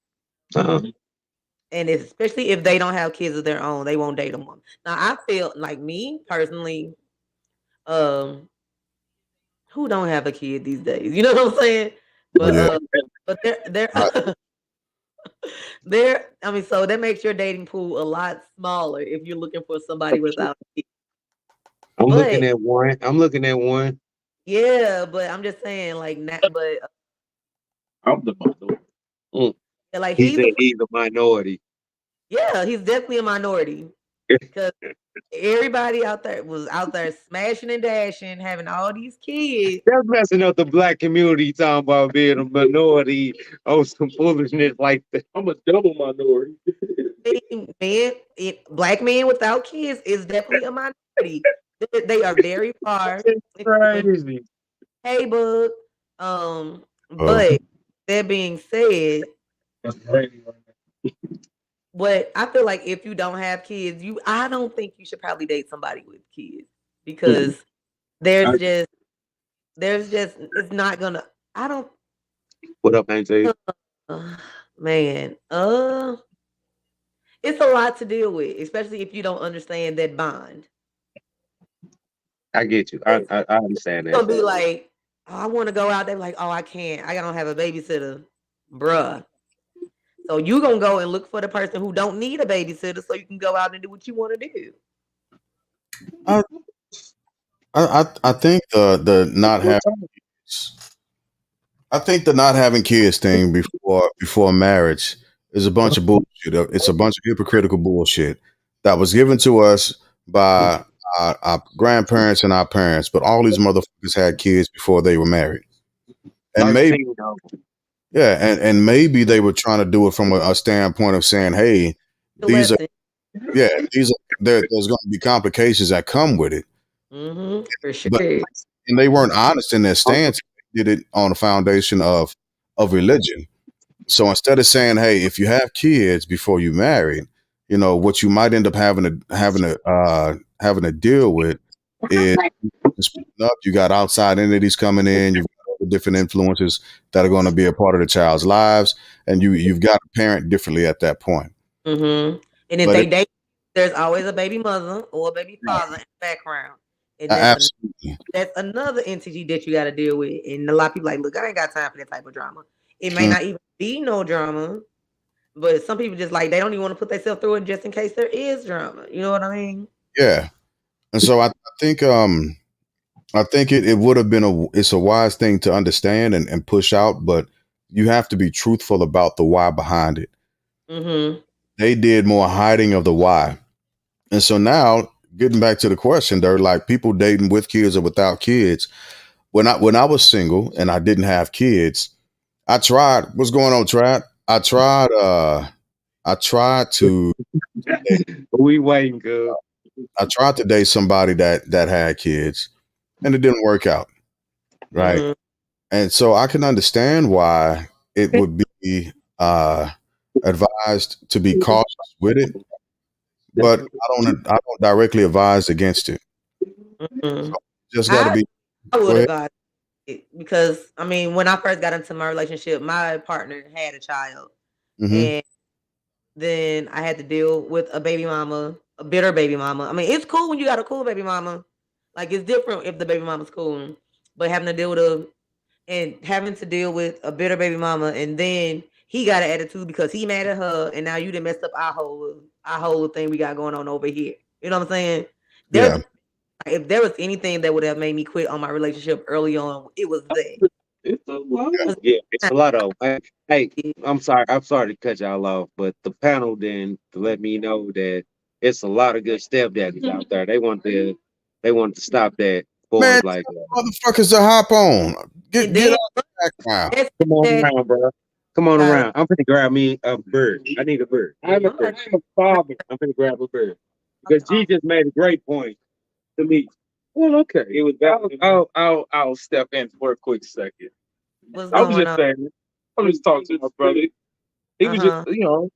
[SPEAKER 1] Uh,
[SPEAKER 3] and especially if they don't have kids of their own, they won't date them. Now, I feel like me personally, um, who don't have a kid these days? You know what I'm saying?
[SPEAKER 2] Oh
[SPEAKER 3] But
[SPEAKER 2] yeah.
[SPEAKER 3] but they're
[SPEAKER 2] Right.
[SPEAKER 3] they're. I mean, so that makes your dating pool a lot smaller if you're looking for somebody without kids.
[SPEAKER 1] I'm looking
[SPEAKER 3] But
[SPEAKER 1] at one. I'm looking at one.
[SPEAKER 3] yeah, but I'm just saying, like, not, but
[SPEAKER 6] I'm the minority.
[SPEAKER 1] Mm.
[SPEAKER 3] like
[SPEAKER 1] He
[SPEAKER 3] he's
[SPEAKER 1] said
[SPEAKER 3] the
[SPEAKER 1] he's a minority.
[SPEAKER 3] yeah, he's definitely a minority because everybody out there was out there smashing and dashing, having all these kids.
[SPEAKER 1] That's messing up the black community. Talking about being a minority on some foolishness like that.
[SPEAKER 6] I'm a double minority.
[SPEAKER 3] Black men without kids is definitely a minority. They are very far.
[SPEAKER 1] It's
[SPEAKER 3] If you went
[SPEAKER 1] crazy.
[SPEAKER 3] hey book,
[SPEAKER 2] Oh,
[SPEAKER 3] but that being said,
[SPEAKER 6] That's crazy.
[SPEAKER 3] what I feel like if you don't have kids, I don't think you should probably date somebody with kids
[SPEAKER 1] Mm.
[SPEAKER 3] because there's
[SPEAKER 6] I,
[SPEAKER 3] just there's just it's not gonna I don't
[SPEAKER 1] What up, Auntie?
[SPEAKER 3] uh, man, it's a lot to deal with, especially if you don't understand that bond.
[SPEAKER 1] I get you.
[SPEAKER 3] It's
[SPEAKER 1] I understand that.
[SPEAKER 3] gonna be like, oh, I want to go out there, like, oh, I can't, I don't have a babysitter, bruh. So you gonna go and look for the person who don't need a babysitter, so you can go out and do what you want to do.
[SPEAKER 2] I, I think the not having I think the not having kids thing before marriage is a bunch of bullshit. It's a bunch of hypocritical bullshit that was given to us by our grandparents and our parents. But all these motherfuckers had kids before they were married, and maybe
[SPEAKER 1] 13 though.
[SPEAKER 2] yeah, and maybe they were trying to do it from a standpoint of saying, hey,
[SPEAKER 3] The
[SPEAKER 2] these are
[SPEAKER 3] lesson,
[SPEAKER 2] yeah, there's going to be complications that come with it,
[SPEAKER 3] for
[SPEAKER 2] but
[SPEAKER 3] sure.
[SPEAKER 2] and they weren't honest in their stance. They did it on a foundation of religion. So instead of saying, "Hey, if you have kids before you marry, you know what you might end up having to deal with is splitting up. You got outside entities coming in. You've got other different influences that are going to be a part of the child's lives, and you've got to parent differently at that point."
[SPEAKER 3] And if
[SPEAKER 2] But
[SPEAKER 3] they date, there's always a baby mother or a baby father in the background, and
[SPEAKER 2] absolutely,
[SPEAKER 3] that's another entity that you got to deal with. And a lot of people like, look, I ain't got time for that type of drama. It may
[SPEAKER 2] mm,
[SPEAKER 3] not even be no drama, but some people just like they don't even want to put themselves through it just in case there is drama. You know what I mean?
[SPEAKER 2] yeah. And so I think it would have been it's a wise thing to understand and push out, but you have to be truthful about the why behind it.
[SPEAKER 3] Mm-hmm.
[SPEAKER 2] They did more hiding of the why. And so now, getting back to the question, they're like people dating with kids or without kids. When I was single and I didn't have kids, I tried. What's going on, Trap? I tried to
[SPEAKER 1] We waiting, good.
[SPEAKER 2] I tried to date somebody that had kids, and it didn't work out, right?
[SPEAKER 3] Mm-hmm.
[SPEAKER 2] And so I can understand why it would be advised to be cautious with it, but I don't directly advise against it.
[SPEAKER 3] Mm-hmm.
[SPEAKER 2] So just got to
[SPEAKER 3] I
[SPEAKER 2] be.
[SPEAKER 3] I
[SPEAKER 2] Go
[SPEAKER 3] would
[SPEAKER 2] ahead.
[SPEAKER 3] advise it because I mean, when I first got into my relationship, my partner had a child,
[SPEAKER 2] Hmm.
[SPEAKER 3] and then I had to deal with a baby mama, a bitter baby mama. I mean, it's cool when you got a cool baby mama. Like it's different if the baby mama's cool, but having to deal with a bitter baby mama, and then he got an attitude because he mad at her, and now you done messed up our whole thing we got going on over here. You know what I'm saying? There's
[SPEAKER 2] Yeah,
[SPEAKER 3] if there was anything that would have made me quit on my relationship early on, it was that.
[SPEAKER 6] it's a lot.
[SPEAKER 2] yeah.
[SPEAKER 3] 'Cause
[SPEAKER 1] Yeah, it's a lot of. Hey, I'm sorry. I'm sorry to cut y'all off, but the panel then to let me know that it's a lot of good stepdaddies out there. They want to stop that
[SPEAKER 2] Man,
[SPEAKER 1] boys like
[SPEAKER 2] motherfuckers to hop on.
[SPEAKER 3] and
[SPEAKER 2] Get
[SPEAKER 3] then
[SPEAKER 2] out the background.
[SPEAKER 3] that's
[SPEAKER 1] come on
[SPEAKER 3] that
[SPEAKER 1] around, bro. Come on
[SPEAKER 3] got
[SPEAKER 1] around. I'm finna grab me a bird. I need a bird. I'm a
[SPEAKER 3] I'm not
[SPEAKER 1] bird. I'm a father. I'm finna grab a bird because G
[SPEAKER 3] off.
[SPEAKER 1] just made a great point to me. Well, okay. It was. I'll step in for a quick second.
[SPEAKER 3] What's
[SPEAKER 6] I was
[SPEAKER 3] going
[SPEAKER 6] just
[SPEAKER 3] on?
[SPEAKER 6] saying. I was just talking to my brother. He was just,
[SPEAKER 3] Uh-huh.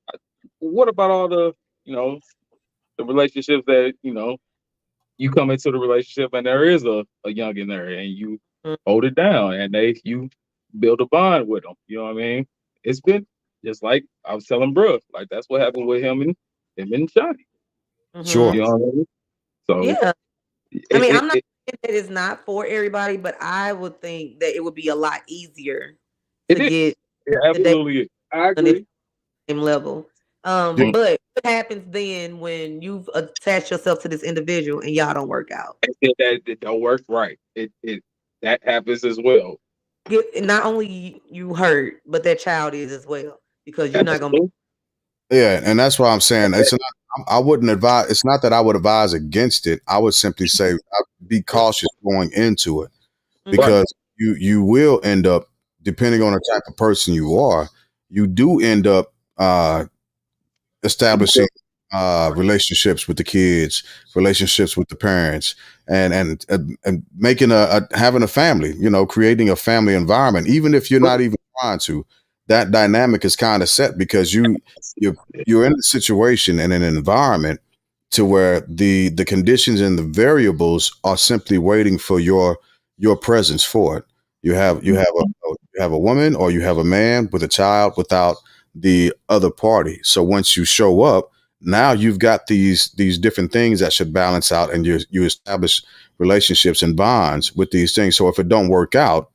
[SPEAKER 6] what about all the, the relationships that, you come into the relationship and there is a young in there and you
[SPEAKER 3] Mm,
[SPEAKER 6] hold it down and you build a bond with them. You know what I mean? It's been just like I was telling bro, like that's what happened with him and Johnny.
[SPEAKER 2] Sure.
[SPEAKER 6] You
[SPEAKER 3] mhm.
[SPEAKER 6] know what I mean? So
[SPEAKER 3] Yeah.
[SPEAKER 6] it
[SPEAKER 3] I mean,
[SPEAKER 6] it,
[SPEAKER 3] I'm not
[SPEAKER 6] it,
[SPEAKER 3] saying that it's not for everybody, but I would think that it would be a lot easier
[SPEAKER 6] it
[SPEAKER 3] to
[SPEAKER 6] is.
[SPEAKER 3] get
[SPEAKER 6] It
[SPEAKER 3] the date
[SPEAKER 6] absolutely is. I
[SPEAKER 3] done if
[SPEAKER 6] agree.
[SPEAKER 3] same level.
[SPEAKER 2] Yeah,
[SPEAKER 6] Mm.
[SPEAKER 3] But what happens then when you've attached yourself to this individual and y'all don't work out?
[SPEAKER 6] That don't work right. It that happens as well.
[SPEAKER 3] Not only you hurt, but that child is as well because you're not gonna be.
[SPEAKER 6] Absolutely.
[SPEAKER 2] yeah, and that's why I'm saying it's not. I wouldn't advise. It's not that I would advise against it. I would simply say be cautious going into it
[SPEAKER 3] Mhm,
[SPEAKER 6] Right.
[SPEAKER 2] because you will end up, depending on the type of person you are, you do end up establishing relationships with the kids, relationships with the parents, and making having a family. You know, creating a family environment, even if you're not even trying to. That dynamic is kind of set because you're you're in a situation and an environment to where the conditions and the variables are simply waiting for your presence for it. You have a woman or you have a man with a child without the other party. So once you show up, now you've got these different things that should balance out, and you establish relationships and bonds with these things. So if it don't work out,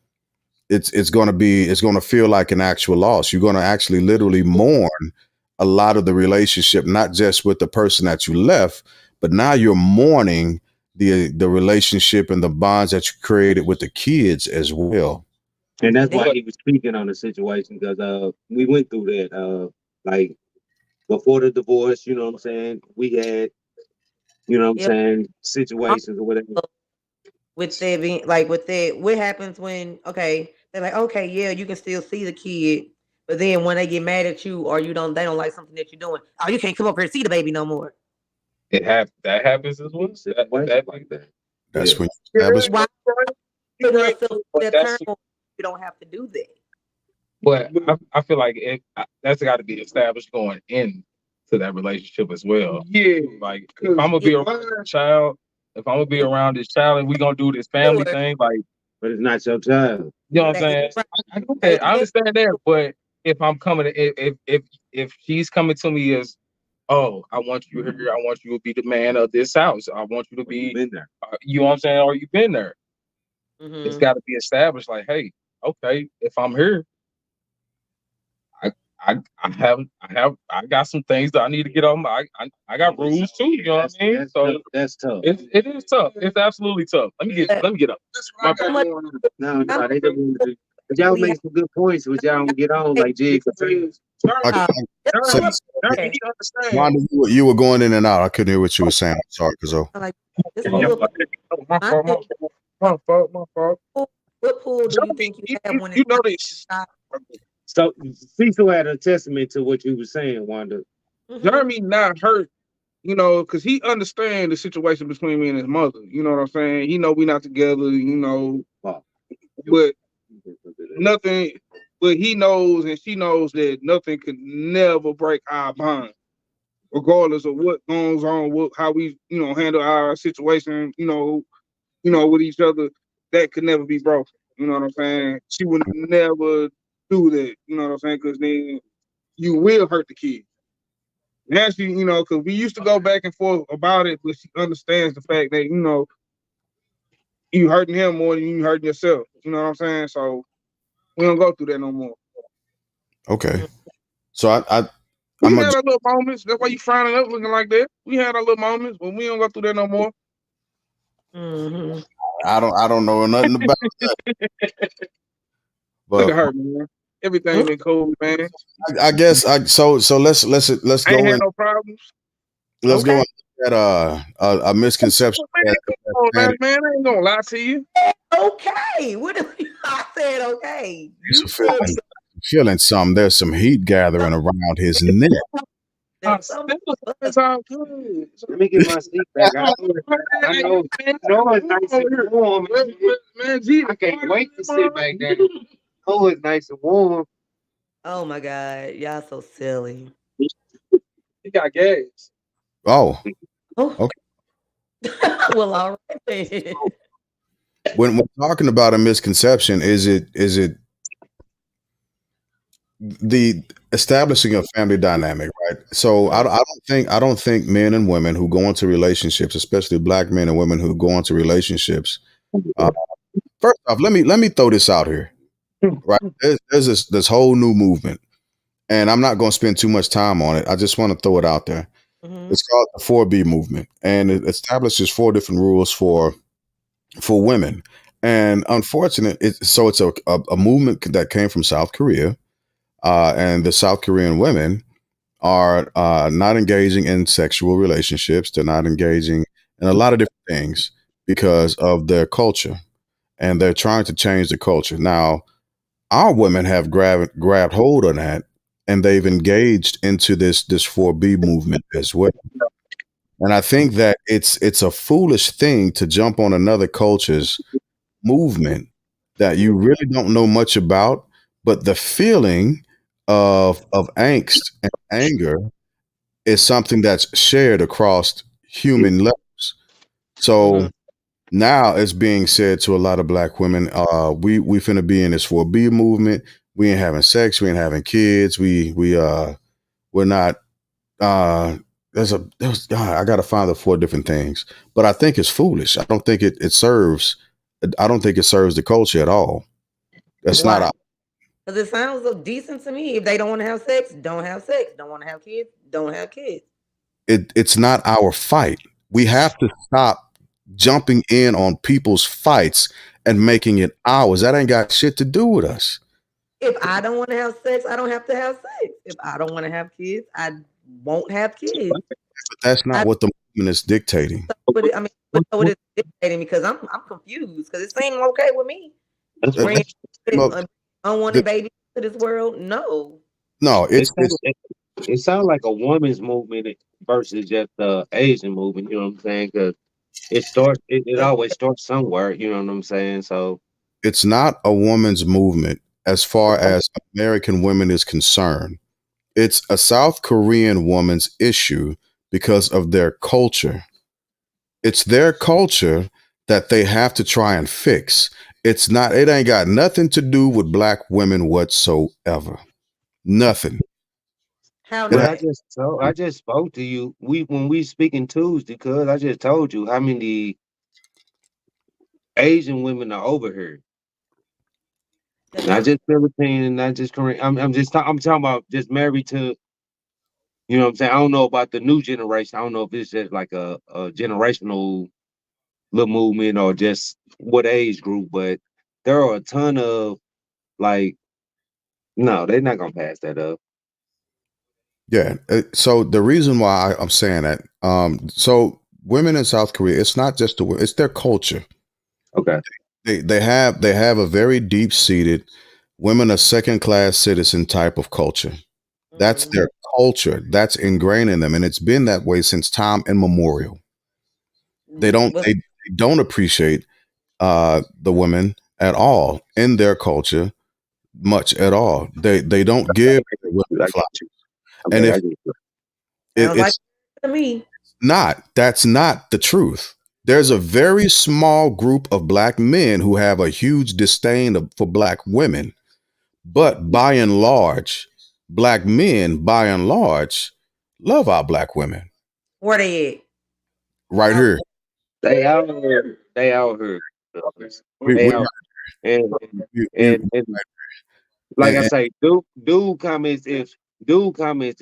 [SPEAKER 2] it's going to feel like an actual loss. You're going to actually literally mourn a lot of the relationship, not just with the person that you left, but now you're mourning the relationship and the bonds that you created with the kids as well.
[SPEAKER 1] And that's
[SPEAKER 3] and then
[SPEAKER 1] why he was speaking on the situation because we went through that like before the divorce, you know what I'm saying? We had, you know what I'm
[SPEAKER 3] yep,
[SPEAKER 1] saying, situations or whatever.
[SPEAKER 3] with that being like with that, what happens when they're like, okay, yeah, you can still see the kid, but then when they get mad at you or they don't like something that you're doing, oh, you can't come up here and see the baby no more.
[SPEAKER 6] That happens as well. That like that. Yeah.
[SPEAKER 2] That's when you
[SPEAKER 6] Yeah,
[SPEAKER 2] establish.
[SPEAKER 3] Why
[SPEAKER 6] you're
[SPEAKER 3] put
[SPEAKER 6] right,
[SPEAKER 3] ourselves in
[SPEAKER 6] but
[SPEAKER 3] that turmoil? You don't have to do that.
[SPEAKER 6] I feel like that's got to be established going in to that relationship as well. Yeah, like if I'm gonna
[SPEAKER 3] Yeah,
[SPEAKER 6] be around a child, if I'm gonna be
[SPEAKER 3] it's
[SPEAKER 6] around this child, and we gonna do this family
[SPEAKER 3] sure
[SPEAKER 6] thing, like
[SPEAKER 1] But it's not your child.
[SPEAKER 6] you know what I'm
[SPEAKER 3] that
[SPEAKER 6] saying?
[SPEAKER 3] right.
[SPEAKER 6] I get
[SPEAKER 3] They
[SPEAKER 6] that. I
[SPEAKER 3] let
[SPEAKER 6] understand that, but if I'm coming, if she's coming to me as, oh, I want you here, I want you to be the man of this house, I want you to
[SPEAKER 1] Or you
[SPEAKER 6] be,
[SPEAKER 1] been there.
[SPEAKER 6] you know what I'm saying, or you've been there. It's
[SPEAKER 3] hmm
[SPEAKER 6] got to be established. Like, hey, okay, if I'm here, I I got some things that I need to get on. I got rules too. You know what I mean? So
[SPEAKER 1] That's tough.
[SPEAKER 6] it is tough. It's absolutely tough. Let me get up. My
[SPEAKER 3] How
[SPEAKER 6] bad.
[SPEAKER 3] much? How
[SPEAKER 1] No,
[SPEAKER 3] much
[SPEAKER 1] they don't want to do. But y'all
[SPEAKER 3] we have
[SPEAKER 1] make some good points, which y'all don't get on
[SPEAKER 3] to
[SPEAKER 1] like Jig was saying.
[SPEAKER 2] I,
[SPEAKER 3] uh, just
[SPEAKER 2] so,
[SPEAKER 3] pull up
[SPEAKER 6] Jeremy,
[SPEAKER 3] there.
[SPEAKER 6] you understand?
[SPEAKER 2] Wanda, you were going in and out. I couldn't hear what you were saying. I'm sorry, Kazo.
[SPEAKER 3] I'm like, just
[SPEAKER 6] My
[SPEAKER 3] pull up. My
[SPEAKER 6] fault.
[SPEAKER 3] thing,
[SPEAKER 6] My fault.
[SPEAKER 3] what pool do you
[SPEAKER 6] Jeremy,
[SPEAKER 3] think you have when
[SPEAKER 6] you
[SPEAKER 3] it's
[SPEAKER 6] know
[SPEAKER 3] time
[SPEAKER 6] this.
[SPEAKER 3] to
[SPEAKER 1] So Cecil had a testament to what you were saying, Wanda.
[SPEAKER 3] stop?
[SPEAKER 6] Jeremy not hurt, because he understand the situation between me and his mother. You know what I'm saying? He know we not together.
[SPEAKER 1] Wow.
[SPEAKER 6] But nothing. But he knows and she knows that nothing could never break our bond, regardless of what goes on, how we handle our situation. With each other, that could never be broken. You know what I'm saying? She would never do that. You know what I'm saying? Because then you will hurt the kid. Now she, because we used to go back and forth about it, but she understands the fact that you hurting him more than you hurting yourself. You know what I'm saying? So we don't go through that no more.
[SPEAKER 2] Okay. So
[SPEAKER 6] We
[SPEAKER 2] I'm a
[SPEAKER 6] had our little moments. That's why you frowning up looking like that. We had our little moments, but we don't go through that no more.
[SPEAKER 3] Mm-hmm.
[SPEAKER 2] I don't know nothing about,
[SPEAKER 6] Look
[SPEAKER 2] but
[SPEAKER 6] at her, man. Everything been cool, man.
[SPEAKER 2] I guess so let's
[SPEAKER 6] I ain't
[SPEAKER 2] go
[SPEAKER 6] had
[SPEAKER 2] in
[SPEAKER 6] no problems.
[SPEAKER 2] let's go
[SPEAKER 3] Okay.
[SPEAKER 2] in at a misconception
[SPEAKER 6] Man,
[SPEAKER 2] that,
[SPEAKER 6] come
[SPEAKER 2] that
[SPEAKER 6] on,
[SPEAKER 2] Shannon
[SPEAKER 6] man. I ain't gonna lie to you.
[SPEAKER 3] Okay. What do I said okay.
[SPEAKER 2] is
[SPEAKER 3] You said
[SPEAKER 2] feeling some. There's some heat gathering around his neck.
[SPEAKER 3] there's something
[SPEAKER 6] It's all good.
[SPEAKER 1] Let me get my seat back. I know it's nice and warm.
[SPEAKER 6] Man, G,
[SPEAKER 1] I can't wait to sit back there. Oh, it's nice and warm.
[SPEAKER 3] Oh my god, y'all so silly.
[SPEAKER 6] He got gas.
[SPEAKER 2] Oh,
[SPEAKER 3] Oh,
[SPEAKER 2] okay.
[SPEAKER 3] well, all right then.
[SPEAKER 2] When we're talking about a misconception, is it the establishing a family dynamic, right? So
[SPEAKER 3] Mhm,
[SPEAKER 2] I don't think men and women who go into relationships, especially black men and women who go into relationships. Uh, First off, let me throw this out here, right? There's this whole new movement, and I'm not going to spend too much time on it. I just want to throw it out there.
[SPEAKER 3] mhm,
[SPEAKER 2] It's called the 4B movement, and it establishes four different rules for women. And unfortunate, it's a movement that came from South Korea, and the South Korean women are not engaging in sexual relationships. They're not engaging in a lot of different things because of their culture, and they're trying to change the culture. Now, our women have grabbed hold of that, and they've engaged into this 4B movement as well. And I think that it's a foolish thing to jump on another culture's movement that you really don't know much about, but the feeling of angst and anger is something that's shared across human levels.
[SPEAKER 3] mhm.
[SPEAKER 2] So now it's being said to a lot of black women, we finna be in this 4B movement. We ain't having sex, we ain't having kids, we're not I gotta find the four different things. But I think it's foolish. I don't think it serves I don't think it serves the culture at all. That's not
[SPEAKER 3] Why?
[SPEAKER 2] a,
[SPEAKER 3] Because it sounds so decent to me. If they don't want to have sex, don't have sex. Don't want to have kids, don't have kids.
[SPEAKER 2] it's not our fight. We have to stop jumping in on people's fights and making it ours. That ain't got shit to do with us.
[SPEAKER 3] If I don't want to have sex, I don't have to have sex. If I don't want to have kids, I won't have kids.
[SPEAKER 2] But that's not
[SPEAKER 3] I
[SPEAKER 2] what the movement is dictating.
[SPEAKER 3] but I mean, but know what it's dictating because I'm confused because it seemed okay with me.
[SPEAKER 2] Uh,
[SPEAKER 3] Bringing
[SPEAKER 2] Well, the,
[SPEAKER 3] unwanted babies to this world, no.
[SPEAKER 2] no,
[SPEAKER 1] It
[SPEAKER 2] it's
[SPEAKER 1] sounds it sounds like a woman's movement versus just the Asian movement. You know what I'm saying? Because it
[SPEAKER 3] But
[SPEAKER 1] always starts somewhere. You know what I'm saying? So
[SPEAKER 2] it's not a woman's movement as far as American women is concerned. It's a South Korean woman's issue because of their culture. It's their culture that they have to try and fix. It ain't got nothing to do with black women whatsoever. Nothing.
[SPEAKER 3] how
[SPEAKER 2] It
[SPEAKER 1] but
[SPEAKER 2] has,
[SPEAKER 3] not?
[SPEAKER 1] I just spoke to you. We when we speaking Tuesday, cuz I just told you how many Asian women are over here.
[SPEAKER 3] The
[SPEAKER 1] Not
[SPEAKER 3] number
[SPEAKER 1] just Philippine, not just Korean. I'm talking about just married to, you know what I'm saying? I don't know about the new generation. I don't know if it's just like a generational little movement or just what age group, but there are a ton of like no, they're not gonna pass that up.
[SPEAKER 2] yeah. So the reason why I'm saying that, so women in South Korea, it's not just it's their culture.
[SPEAKER 1] Okay.
[SPEAKER 2] They have a very deep seated women are second class citizen type of culture. That's
[SPEAKER 3] mhm.
[SPEAKER 2] their culture. That's ingrained in them, and it's been that way since time immemorial.
[SPEAKER 3] Well,
[SPEAKER 2] They don't appreciate the women at all in their culture, much at all. They don't give the women
[SPEAKER 1] I
[SPEAKER 2] flowers.
[SPEAKER 1] get you.
[SPEAKER 2] And
[SPEAKER 1] Okay,
[SPEAKER 2] if
[SPEAKER 1] I get you.
[SPEAKER 3] sounds like
[SPEAKER 2] it's
[SPEAKER 3] to me.
[SPEAKER 2] not, that's not the truth. There's a very small group of black men who have a huge disdain for black women, but by and large, black men, by and large, love our black women.
[SPEAKER 3] Where they at?
[SPEAKER 2] Right
[SPEAKER 3] Out
[SPEAKER 2] here,
[SPEAKER 1] They out here. They out here.
[SPEAKER 2] we
[SPEAKER 1] They
[SPEAKER 2] we
[SPEAKER 1] out. And
[SPEAKER 2] we, we,
[SPEAKER 1] and like I
[SPEAKER 2] and
[SPEAKER 1] say, dude comments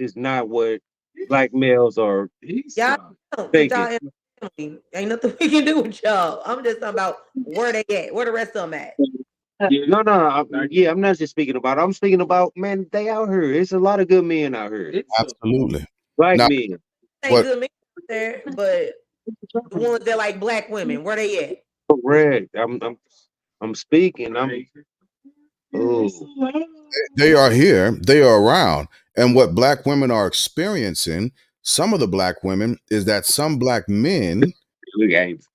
[SPEAKER 1] is not what black males are
[SPEAKER 3] y'all don't get
[SPEAKER 1] thinking.
[SPEAKER 3] y'all in family. Ain't nothing we can do with y'all. I'm just talking about where they at, where the rest of them at.
[SPEAKER 1] No, no, yeah, I'm not just speaking about. I'm speaking about man. They out here. It's a lot of good men out here.
[SPEAKER 2] absolutely.
[SPEAKER 1] Black
[SPEAKER 2] Now,
[SPEAKER 1] men.
[SPEAKER 3] Ain't
[SPEAKER 2] what
[SPEAKER 3] good men out there, but the ones that like black women, where they at?
[SPEAKER 1] Correct. I'm speaking. Oh,
[SPEAKER 2] they are here, they are around. And what black women are experiencing, some of the black women, is that
[SPEAKER 1] games.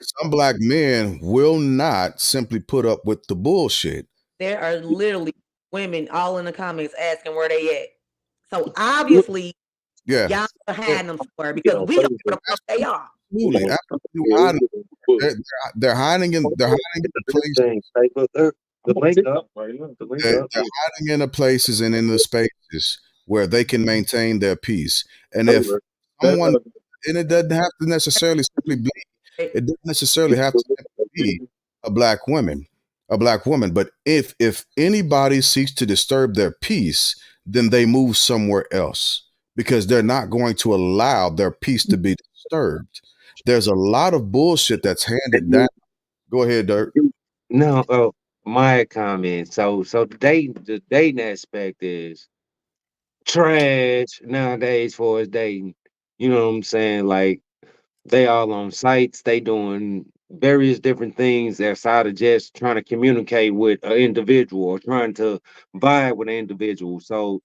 [SPEAKER 2] some black men will not simply put up with the bullshit.
[SPEAKER 3] there are literally women all in the comments asking where they at. So obviously
[SPEAKER 2] Yeah,
[SPEAKER 3] y'all hiding them somewhere because we don't know where the fuck they are.
[SPEAKER 2] absolutely, absolutely hiding. They're hiding in the place.
[SPEAKER 1] The link up, the link up.
[SPEAKER 2] They're hiding in the places and in the spaces where they can maintain their peace. And if someone, and it doesn't have to necessarily simply be, it doesn't necessarily have to simply be a black woman, but if anybody seeks to disturb their peace, then they move somewhere else because they're not going to allow their peace to be disturbed. There's a lot of bullshit that's handed down. Go ahead, Dirk.
[SPEAKER 1] No, my comment. So the dating aspect is trash nowadays for us dating. You know what I'm saying? Like they all on sites, they doing various different things outside of just trying to communicate with an individual or trying to vibe with an individual. So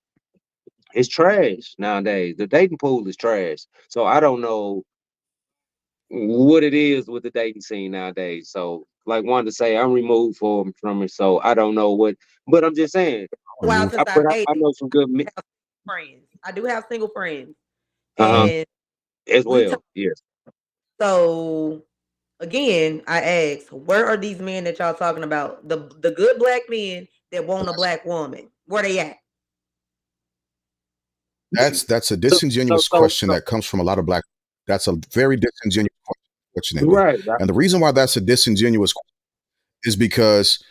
[SPEAKER 1] it's trash nowadays. The dating pool is trash. So I don't know what it is with the dating scene nowadays. So like wanted to say I'm removed from it. So I don't know what, but I'm just saying.
[SPEAKER 3] A while
[SPEAKER 2] Mhm.
[SPEAKER 3] since
[SPEAKER 1] But
[SPEAKER 3] I've
[SPEAKER 1] I
[SPEAKER 3] dated,
[SPEAKER 1] know some good
[SPEAKER 3] I have friends. I do have single friends.
[SPEAKER 1] uh
[SPEAKER 3] And
[SPEAKER 1] as
[SPEAKER 3] we talk,
[SPEAKER 1] well. Yes.
[SPEAKER 3] so again, I asked, where are these men that y'all talking about? The good black men that want a black woman. Where they at?
[SPEAKER 2] That's a
[SPEAKER 1] So
[SPEAKER 2] disingenuous question
[SPEAKER 1] so
[SPEAKER 2] that comes from a lot of black. That's a very disingenuous question, fortunately.
[SPEAKER 1] right.
[SPEAKER 2] And the reason why that's a disingenuous question is because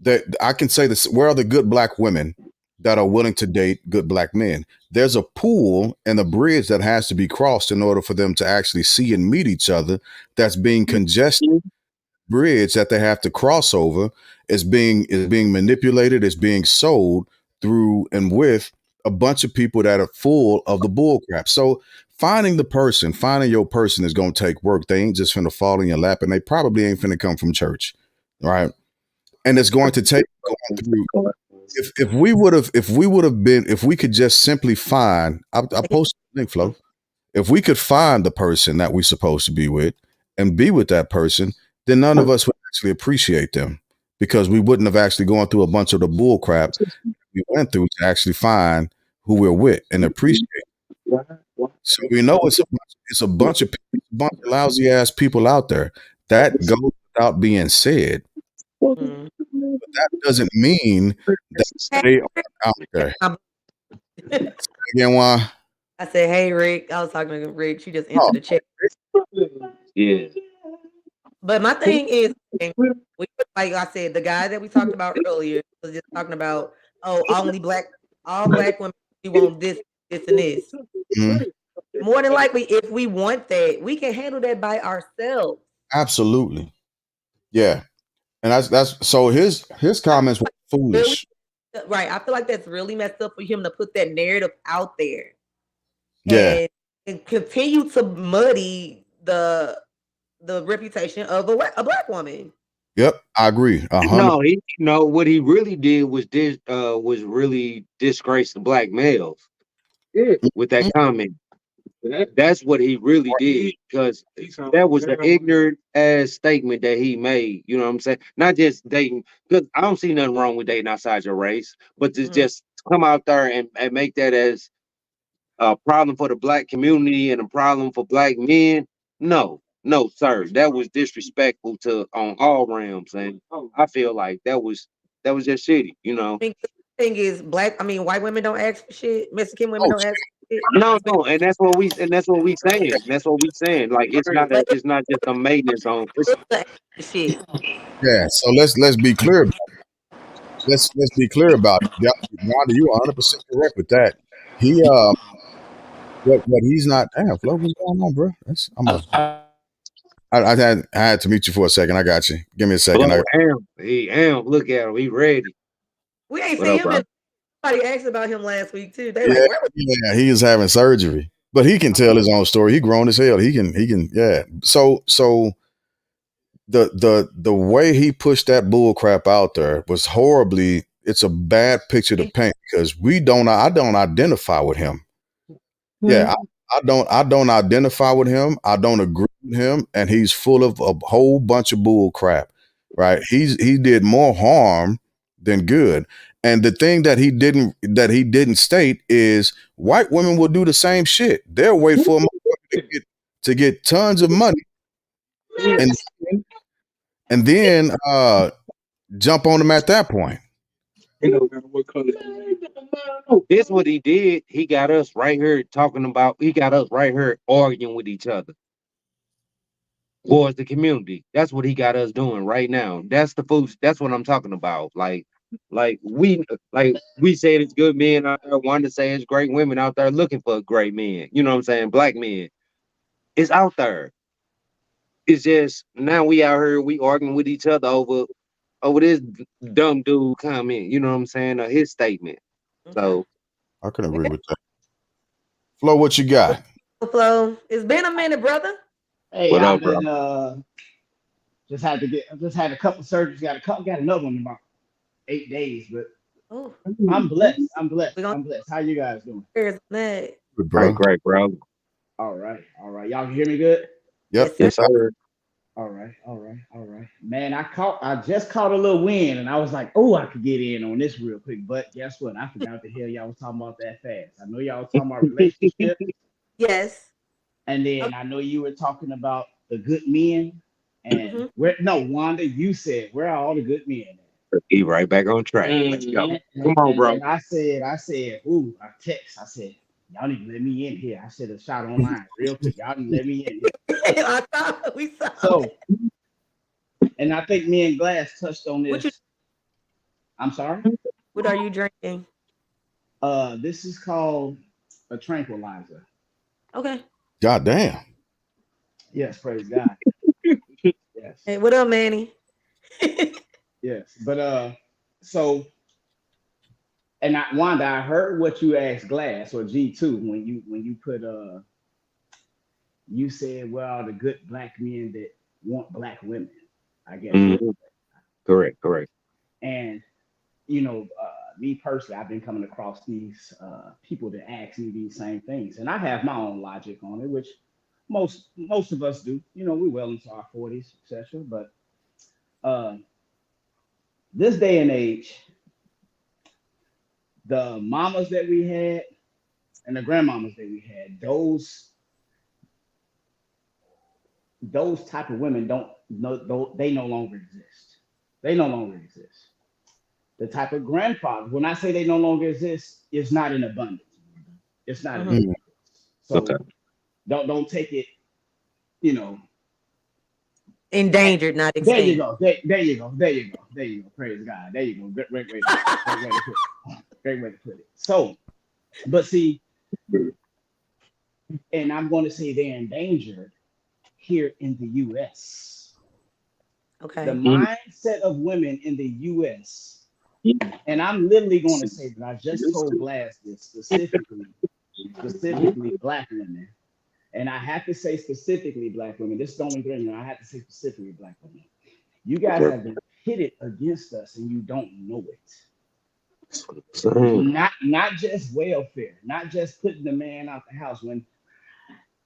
[SPEAKER 2] that I can say this: where are the good black women that are willing to date good black men? There's a pool and a bridge that has to be crossed in order for them to actually see and meet each other. That's being congested. Bridge that they have to cross over is being manipulated, is being sold through and with a bunch of people that are full of the bull crap. So finding your person is gonna take work. They ain't just finna fall in your lap, and they probably ain't finna come from church. Right. And it's going to take going through if we could just simply find I posted the link flow, if we could find the person that we're supposed to be with and be with that person, then none of us would actually appreciate them because we wouldn't have actually gone through a bunch of the bull crap we went through to actually find who we're with and appreciate. So we know it's a bunch of people, a bunch of lousy ass people out there. That goes without being said.
[SPEAKER 3] Mm.
[SPEAKER 2] But that doesn't mean that they are out there. Again, why?
[SPEAKER 3] I said, hey Rick. I was talking to Rick. She just
[SPEAKER 2] Oh,
[SPEAKER 3] entered the chat.
[SPEAKER 1] Yeah.
[SPEAKER 3] But my thing is, and like I said, the guy that we talked about earlier was just talking about, oh, all black women, we want this, this, and this.
[SPEAKER 2] mhm.
[SPEAKER 3] More than likely, if we want that, we can handle that by ourselves.
[SPEAKER 2] Absolutely. Yeah. And that's so his comments were
[SPEAKER 3] Really,
[SPEAKER 2] foolish.
[SPEAKER 3] right. I feel like that's really messed up for him to put that narrative out there
[SPEAKER 2] Yeah.
[SPEAKER 3] and continue to muddy the reputation of a black woman.
[SPEAKER 2] Yep. I agree. 100.
[SPEAKER 1] No, he no. What he really did was really disgrace the black males. Yeah, with that comment. That's what he really did because that was an ignorant ass statement that he made. You know what I'm saying? Not just dating, because I don't see nothing wrong with dating outside your race, but to just come out there and make that as a problem for the black community and a problem for black men. No, no, sir. That was disrespectful to on all realms, and I feel like that was just shitty. You know.
[SPEAKER 3] I mean, the thing is, white women don't ask for shit. Mexican women
[SPEAKER 2] Oh,
[SPEAKER 3] don't ask for shit.
[SPEAKER 1] No, no, and that's what we saying. That's what we saying. Like
[SPEAKER 3] But
[SPEAKER 1] it's not just a maintenance on. It's
[SPEAKER 3] it's the shit.
[SPEAKER 2] yeah. So let's be clear. Let's be clear about it. Wanda, you are 100% correct with that. He what he's not. Damn, Flo, what's going on, bro? I had to mute you for a second. I got you. Give me a second.
[SPEAKER 1] Blow am. He am. Look at him. He ready.
[SPEAKER 3] We ain't
[SPEAKER 1] What
[SPEAKER 3] seen
[SPEAKER 1] up,
[SPEAKER 3] him
[SPEAKER 1] bro?
[SPEAKER 3] in somebody asked about him last week too. They
[SPEAKER 2] Yeah,
[SPEAKER 3] like, where was
[SPEAKER 2] yeah, he is having surgery, but he can tell his own story. He grown as hell. He can. Yeah. So the way he pushed that bull crap out there was horribly. It's a bad picture to
[SPEAKER 3] he?
[SPEAKER 2] paint because I don't identify with him. Yeah, I don't identify with him. I don't agree with him, and he's full of a whole bunch of bull crap. Right? He did more harm then good. And the thing that he didn't state is white women will do the same shit. They'll wait for a motherfucker to get tons of money and then jump on them at that point.
[SPEAKER 6] It don't matter what color.
[SPEAKER 1] This what he did. He got us right here talking about. He got us right here arguing with each other towards the community. That's what he got us doing right now. That's the food. That's what I'm talking about. Like we said, it's good men out there. One to say it's great women out there looking for great men. You know what I'm saying? Black men. It's out there. It's just now we out here. We arguing with each other over this dumb dude comment. You know what I'm saying? Or his statement.
[SPEAKER 3] Okay.
[SPEAKER 1] So
[SPEAKER 2] I can agree with that. Flo, what you got?
[SPEAKER 3] Flo, it's been a minute, brother.
[SPEAKER 7] Hey,
[SPEAKER 1] what
[SPEAKER 7] I've
[SPEAKER 1] up, bro?
[SPEAKER 7] been just had a couple surgeries, got another one in about 8 days, but
[SPEAKER 3] Oh,
[SPEAKER 7] I'm blessed. I'm
[SPEAKER 3] we
[SPEAKER 7] blessed.
[SPEAKER 3] gonna
[SPEAKER 7] I'm blessed. How you guys doing?
[SPEAKER 3] hear that.
[SPEAKER 2] Good,
[SPEAKER 1] Great,
[SPEAKER 2] bro.
[SPEAKER 1] great, bro.
[SPEAKER 7] All right, all right. Y'all can hear me good?
[SPEAKER 3] Yes,
[SPEAKER 2] Yep.
[SPEAKER 3] sir.
[SPEAKER 1] Yes, sir.
[SPEAKER 7] All right, all right, all right. Man, I just caught a little wind and I was like, oh, I could get in on this real quick. But guess what? I forgot what the hell y'all was talking about that fast. I know y'all was talking about relationships,
[SPEAKER 3] Yes.
[SPEAKER 7] and then
[SPEAKER 3] Okay.
[SPEAKER 7] I know you were talking about the good men. And
[SPEAKER 3] Mhm.
[SPEAKER 7] where no, Wanda, you said, where are all the good men at?
[SPEAKER 1] He right back on track. Let's go.
[SPEAKER 7] And,
[SPEAKER 1] Come on, bro.
[SPEAKER 7] and I said, ooh, I text. I said, y'all need to let me in here. I should have shot online real quick. Y'all need to let me in here.
[SPEAKER 3] I thought we saw
[SPEAKER 7] So,
[SPEAKER 3] it.
[SPEAKER 7] and I think me and Glass touched on
[SPEAKER 3] What you?
[SPEAKER 7] this. I'm sorry.
[SPEAKER 3] What are you drinking?
[SPEAKER 7] This is called a tranquilizer.
[SPEAKER 3] Okay.
[SPEAKER 2] God damn.
[SPEAKER 7] Yes, praise God. Yes,
[SPEAKER 3] Hey, what up, Manny?
[SPEAKER 7] yes. But so and Wanda, I heard what you asked Glass or G2 when you put you said, well, the good black men that want black women, I guess you
[SPEAKER 1] Mhm. Correct, correct.
[SPEAKER 7] and me personally, I've been coming across these people that ask me these same things, and I have my own logic on it, which most of us do. We're well into our 40s, etc. But uh, this day and age, the mamas that we had and the grandmamas that we had, those type of women they no longer exist. They no longer exist. The type of grandfather, when I say they no longer exist, it's not in abundance. It's not in
[SPEAKER 3] Mhm.
[SPEAKER 2] Mm.
[SPEAKER 7] abundance.
[SPEAKER 1] Okay.
[SPEAKER 7] So don't take it, you know.
[SPEAKER 3] Endangered, not
[SPEAKER 7] There you
[SPEAKER 3] extinct.
[SPEAKER 7] go. There you go. There you go. There you go. Praise God. There you go. Great way to put it. Great way to put it. Great way to put it. So, but see, and I'm going to say they're endangered here in the U.S. The
[SPEAKER 3] Okay.
[SPEAKER 1] Mhm.
[SPEAKER 7] mindset of women in the U.S. And I'm literally going to say that I just told Glass this specifically black women. And I have to say specifically black women. This is the only thing, I have to say specifically black women. You guys have been pitted against us and you don't know it.
[SPEAKER 1] Same.
[SPEAKER 7] Not just welfare, not just putting the man out the house. When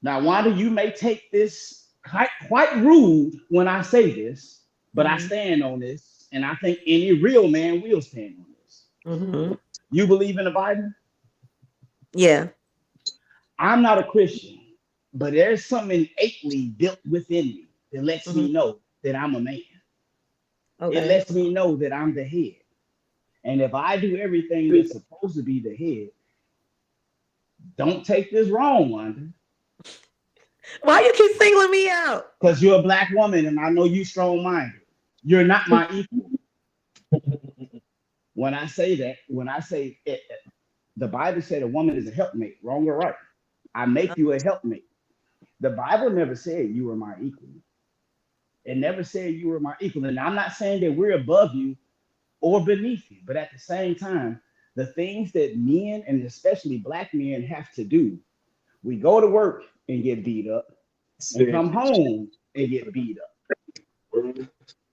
[SPEAKER 7] now, Wanda, you may take this quite rude when I say this, but I
[SPEAKER 3] Mhm.
[SPEAKER 7] stand on this, and I think any real man will stand on this.
[SPEAKER 3] Mhm.
[SPEAKER 7] You believe in the Bible?
[SPEAKER 3] Yeah.
[SPEAKER 7] I'm not a Christian, but there's something innately built within me that lets
[SPEAKER 3] Mhm.
[SPEAKER 7] me know that I'm a man. It
[SPEAKER 3] Okay.
[SPEAKER 7] lets me know that I'm the head. And if I do everything that's supposed to be the head, don't take this wrong, Wanda,
[SPEAKER 3] Why you keep singling me out?
[SPEAKER 7] because you're a black woman and I know you strong minded. You're not my equal. When I say it, the Bible said a woman is a helpmate, wrong or right. I make you a helpmate. The Bible never said you were my equal. It never said you were my equal. And I'm not saying that we're above you or beneath you, but at the same time, the things that men and especially black men have to do, we go to work and get beat up and come home and get beat up.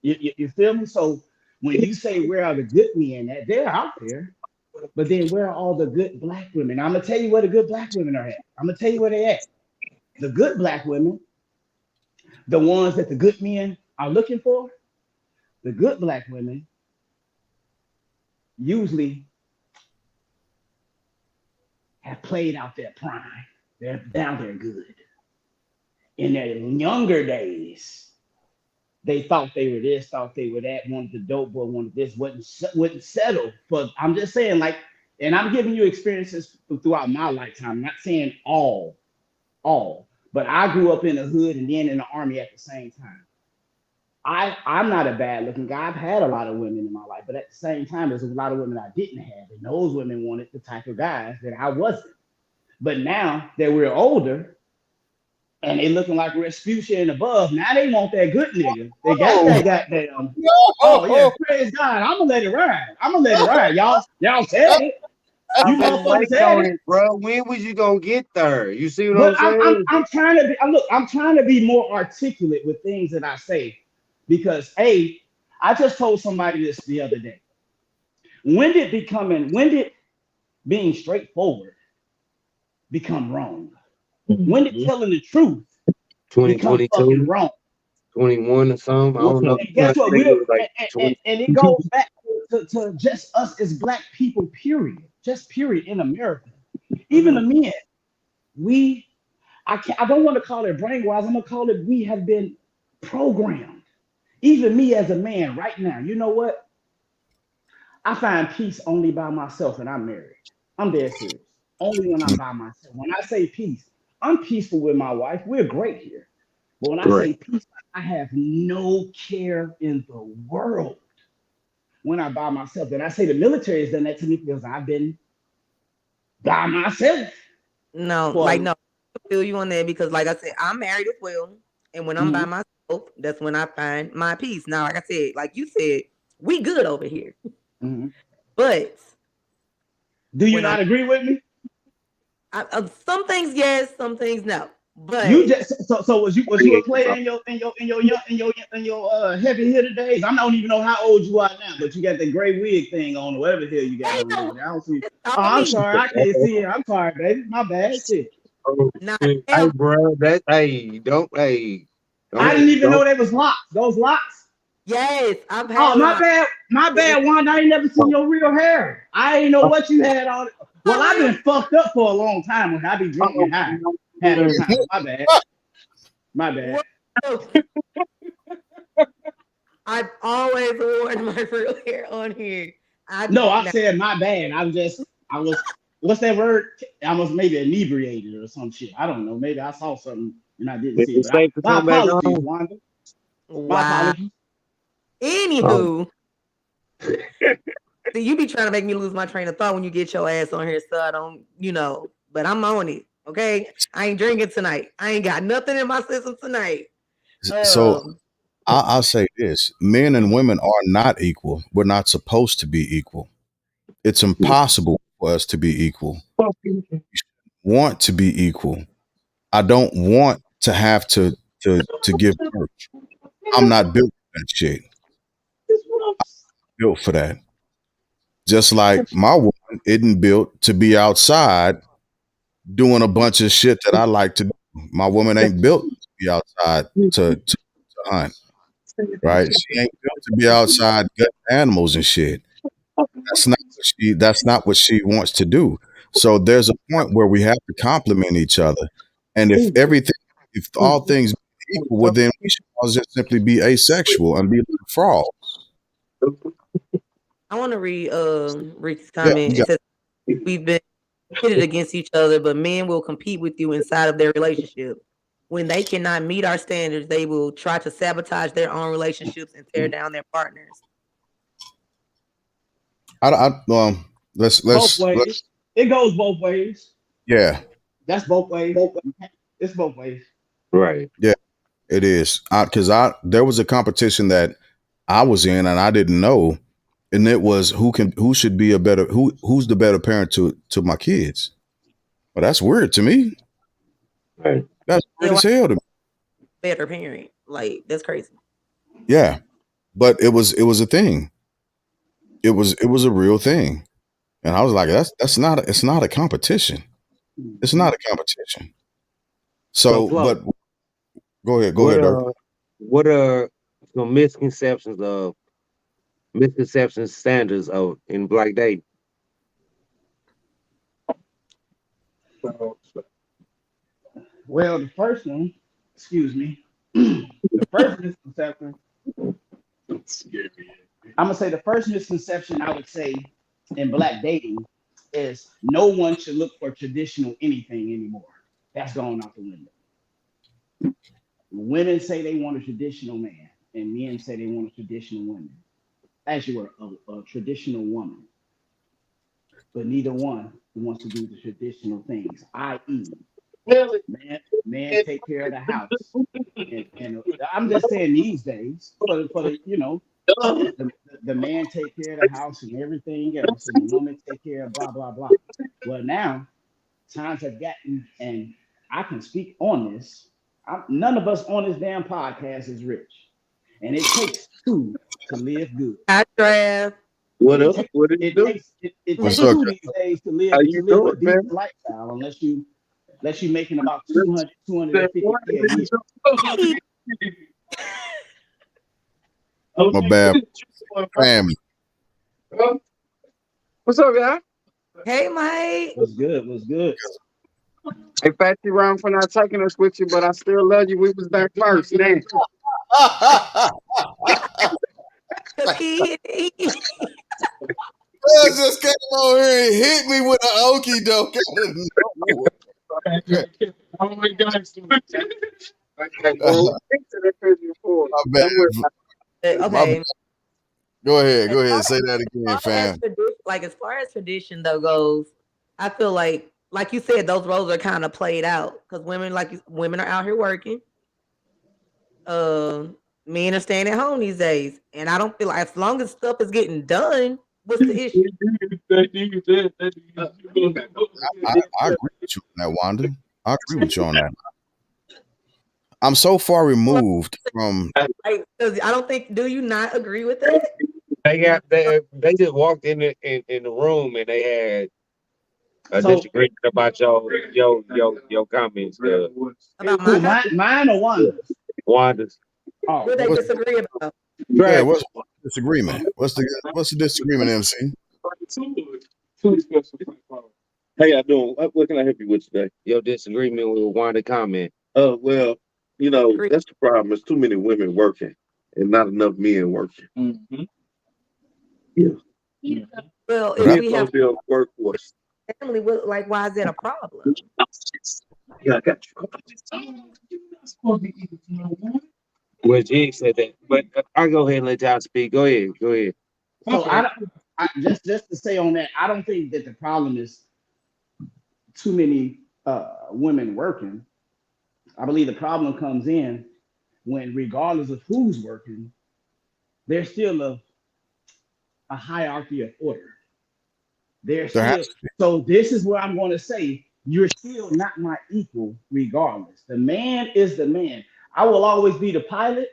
[SPEAKER 7] You feel me? So when you say where are the good men at, they're out there. But then where are all the good black women? I'm gonna tell you where the good black women are at. I'm gonna tell you where they at. The good black women, the ones that the good men are looking for, the good black women usually have played out their prime. They're down there good. In their younger days, they thought they were this, thought they were that, wanted the dope boy, wanted this, wouldn't settle. But I'm just saying, like, and I'm giving you experiences throughout my lifetime. I'm not saying all, but I grew up in the hood and then in the army at the same time. I'm not a bad looking guy. I've had a lot of women in my life, but at the same time, there's a lot of women I didn't have, and those women wanted the type of guys that I wasn't. But now that we're older and they looking like Respucia and above, now they want that good nigga. They got
[SPEAKER 2] Oh,
[SPEAKER 7] that goddamn. Oh yeah,
[SPEAKER 2] no.
[SPEAKER 7] praise God. I'm gonna let it ride. I'm gonna let it ride. Y'all said it. You
[SPEAKER 1] I've been
[SPEAKER 7] motherfuckers
[SPEAKER 1] waiting
[SPEAKER 7] said
[SPEAKER 1] on
[SPEAKER 7] it.
[SPEAKER 1] it, bro. When was you gonna get there? You see what
[SPEAKER 7] But
[SPEAKER 1] I'm saying?
[SPEAKER 7] I'm trying to be. Look, I'm trying to be more articulate with things that I say because I just told somebody this the other day. When did being straightforward become wrong? When did telling the truth become fucking
[SPEAKER 1] 2022,
[SPEAKER 7] wrong?
[SPEAKER 1] 21 or something. I don't know.
[SPEAKER 7] And
[SPEAKER 1] I
[SPEAKER 7] guess what?
[SPEAKER 1] think it was like
[SPEAKER 7] And it goes back to just us as black people, period. Just period in America. Even the men, we I don't want to call it brainwashed. I'm gonna call it we have been programmed. Even me as a man right now, you know what? I find peace only by myself and I'm married. I'm dead serious. Only when I'm by myself. When I say peace, I'm peaceful with my wife. We're great here. But when I
[SPEAKER 1] correct.
[SPEAKER 7] say peace, I have no care in the world when I'm by myself. And I say the military has done that to me because I've been by myself
[SPEAKER 3] No,
[SPEAKER 7] for
[SPEAKER 3] like no, I feel you on that because, like I said, I'm married as well, and when I'm by
[SPEAKER 7] Mhm.
[SPEAKER 3] myself, that's when I find my peace. Now, like I said, like you said, we good over here,
[SPEAKER 7] Mhm.
[SPEAKER 3] but
[SPEAKER 7] Do you
[SPEAKER 3] when I'm,
[SPEAKER 7] not agree with me?
[SPEAKER 3] some things yes, some things no,
[SPEAKER 7] You
[SPEAKER 3] but
[SPEAKER 7] just so was you a player in your heavy hitter days? I don't even know how old you are now, but you got the gray wig thing on, or whatever the hell you got
[SPEAKER 3] ain't
[SPEAKER 7] on
[SPEAKER 3] no
[SPEAKER 7] over there. I don't see.
[SPEAKER 3] it's
[SPEAKER 7] Oh,
[SPEAKER 3] all
[SPEAKER 7] I'm
[SPEAKER 3] me.
[SPEAKER 7] sorry, I can't see it. I'm sorry, baby. My bad. Shit.
[SPEAKER 1] Oh,
[SPEAKER 3] Now,
[SPEAKER 1] shit. Hey,
[SPEAKER 3] damn,
[SPEAKER 1] bro, that
[SPEAKER 7] I
[SPEAKER 1] don't
[SPEAKER 7] didn't even
[SPEAKER 1] don't.
[SPEAKER 7] know they was locks. Those locks.
[SPEAKER 3] yes, I've
[SPEAKER 7] Oh,
[SPEAKER 3] had
[SPEAKER 7] my
[SPEAKER 3] lots.
[SPEAKER 7] bad. My
[SPEAKER 3] It's
[SPEAKER 7] bad, Wanda. I ain't never seen
[SPEAKER 1] Oh,
[SPEAKER 7] your real hair. I ain't know
[SPEAKER 1] oh,
[SPEAKER 7] what you had on. Well,
[SPEAKER 3] not
[SPEAKER 7] I've
[SPEAKER 3] real.
[SPEAKER 7] been fucked up for a long time when I be drunk
[SPEAKER 1] oh,
[SPEAKER 7] and high half the
[SPEAKER 1] man.
[SPEAKER 7] time. My bad. My bad.
[SPEAKER 3] Well, I've always worn my real hair on here. I
[SPEAKER 7] No, I
[SPEAKER 3] now
[SPEAKER 7] said my bad. I was, what's that word? I was maybe inebriated or some shit. I don't know. Maybe I saw something and I didn't
[SPEAKER 1] Is
[SPEAKER 7] see it.
[SPEAKER 1] it
[SPEAKER 7] But
[SPEAKER 1] safe to
[SPEAKER 7] my
[SPEAKER 1] come back
[SPEAKER 7] apologies,
[SPEAKER 1] on?
[SPEAKER 7] Wanda. My
[SPEAKER 3] wow.
[SPEAKER 7] apologies.
[SPEAKER 1] Oh,
[SPEAKER 3] Anywho, see, you be trying to make me lose my train of thought when you get your ass on here, so I don't, but I'm on it. Okay, I ain't drinking tonight. I ain't got nothing in my system tonight.
[SPEAKER 2] So
[SPEAKER 3] Um,
[SPEAKER 2] I'll say this: men and women are not equal. We're not supposed to be equal. It's impossible for us to be equal. Want to be equal. I don't want to have to give birth. I'm not built for that shit. Built for that. Just like my woman isn't built to be outside doing a bunch of shit that I like to do. My woman ain't built to be outside to hunt, right? She ain't built to be outside gutting animals and shit. That's not what she wants to do. So there's a point where we have to complement each other. And if all things be equal, well then we should all just simply be asexual and be like frauds.
[SPEAKER 3] I want to read Rick's
[SPEAKER 2] Yeah,
[SPEAKER 3] comment.
[SPEAKER 2] you
[SPEAKER 3] It
[SPEAKER 2] got
[SPEAKER 3] says we've been pitted against each other, but men will compete with you inside of their relationship. When they cannot meet our standards, they will try to sabotage their own relationships and tear down their partners.
[SPEAKER 2] let's
[SPEAKER 7] Both
[SPEAKER 2] let's
[SPEAKER 7] ways. It goes both ways.
[SPEAKER 2] yeah,
[SPEAKER 7] That's both ways. It's both ways.
[SPEAKER 1] right.
[SPEAKER 2] yeah, it is. Because I there was a competition that I was in and I didn't know, and it was who should be a better who's the better parent to my kids. Well, that's weird to me.
[SPEAKER 1] Right.
[SPEAKER 2] That's
[SPEAKER 3] Yeah,
[SPEAKER 2] weird
[SPEAKER 3] why
[SPEAKER 2] as hell to me.
[SPEAKER 3] better parent? Like that's crazy.
[SPEAKER 2] Yeah, but it was a thing. It was a real thing, and I was like, it's not a competition. It's
[SPEAKER 7] Mhm.
[SPEAKER 2] not a competition.
[SPEAKER 1] So,
[SPEAKER 2] So,
[SPEAKER 1] Flo,
[SPEAKER 2] but go
[SPEAKER 1] what
[SPEAKER 2] ahead, Dirk.
[SPEAKER 1] what are some misconceptions of Misconceptions, standards of in black dating.
[SPEAKER 7] Well, the first one, excuse me, the first misconception, I'm gonna say the first misconception I would say in black dating is no one should look for traditional anything anymore. That's gone out the window. Women say they want a traditional man, and men say they want a traditional woman. As you are a traditional woman, but neither one wants to do the traditional things, i.e., man take care of the house. And I'm just saying these days for the the, the man take care of the house and everything else, and the woman take care of blah blah blah. Well, now times have gotten, and I can speak on this. None of us on this damn podcast is rich, and it takes two to live good.
[SPEAKER 3] I draft.
[SPEAKER 1] What
[SPEAKER 7] It
[SPEAKER 1] up?
[SPEAKER 7] takes
[SPEAKER 1] What are you
[SPEAKER 7] it
[SPEAKER 1] doing?
[SPEAKER 7] takes it
[SPEAKER 2] What's
[SPEAKER 7] takes
[SPEAKER 2] up,
[SPEAKER 7] two
[SPEAKER 2] Chris?
[SPEAKER 7] these days to
[SPEAKER 1] How
[SPEAKER 7] live
[SPEAKER 1] you doing,
[SPEAKER 7] a
[SPEAKER 1] man?
[SPEAKER 7] decent lifestyle, unless you making about 250K a year.
[SPEAKER 2] My bad family.
[SPEAKER 6] What's up, y'all?
[SPEAKER 3] Hey, Mike.
[SPEAKER 7] Was good, was good.
[SPEAKER 6] Hey, Fat, you wrong for not taking us with you, but I still love you. We was there first, man.
[SPEAKER 3] Cause he
[SPEAKER 2] Just came over here and hit me with an okie doke.
[SPEAKER 6] Oh my God.
[SPEAKER 2] My bad. My bad.
[SPEAKER 3] okay.
[SPEAKER 2] Go ahead.
[SPEAKER 3] As
[SPEAKER 2] Go
[SPEAKER 3] far
[SPEAKER 2] ahead. Say that again,
[SPEAKER 3] far as
[SPEAKER 2] fam.
[SPEAKER 3] as far as tradition though goes, I feel like you said, those roles are kind of played out because women are out here working. Uh, Men are staying at home these days, and I don't feel like as long as stuff is getting done, what's the issue?
[SPEAKER 2] I agree with you on that, Wanda. I agree with you on that. I'm so far removed from.
[SPEAKER 3] Like, 'cause I don't think. Do you not agree with that
[SPEAKER 1] They just walked in the room and they had a
[SPEAKER 7] So
[SPEAKER 1] disagreement about your comments.
[SPEAKER 3] about my
[SPEAKER 7] who,
[SPEAKER 3] comment?
[SPEAKER 7] mine or Wanda's?
[SPEAKER 1] Wanda's
[SPEAKER 7] Oh,
[SPEAKER 3] What they
[SPEAKER 2] What's,
[SPEAKER 7] okay.
[SPEAKER 3] disagree about?
[SPEAKER 2] yeah,
[SPEAKER 1] trash.
[SPEAKER 2] what's the disagreement? What's the disagreement, MC?
[SPEAKER 1] How y'all doing? What can I help you with today? Your disagreement with Wanda comment.
[SPEAKER 8] Well,
[SPEAKER 3] Agree.
[SPEAKER 8] that's the problem. There's too many women working and not enough men working. Yeah.
[SPEAKER 3] Well,
[SPEAKER 2] But I,
[SPEAKER 3] if
[SPEAKER 8] Men
[SPEAKER 3] we
[SPEAKER 8] don't
[SPEAKER 3] have
[SPEAKER 8] build workforce.
[SPEAKER 3] family, like, why is that a problem?
[SPEAKER 8] Yeah, I got
[SPEAKER 1] Well, Jig said that, but I'll go ahead and let y'all speak. Go ahead. Go ahead.
[SPEAKER 7] So I just to say on that, I don't think that the problem is too many women working. I believe the problem comes in when, regardless of who's working, there's still a hierarchy of order. There's
[SPEAKER 2] there
[SPEAKER 7] still,
[SPEAKER 2] has to be.
[SPEAKER 7] so this is where I'm going to say you're still not my equal, regardless. The man is the man. I will always be the pilot,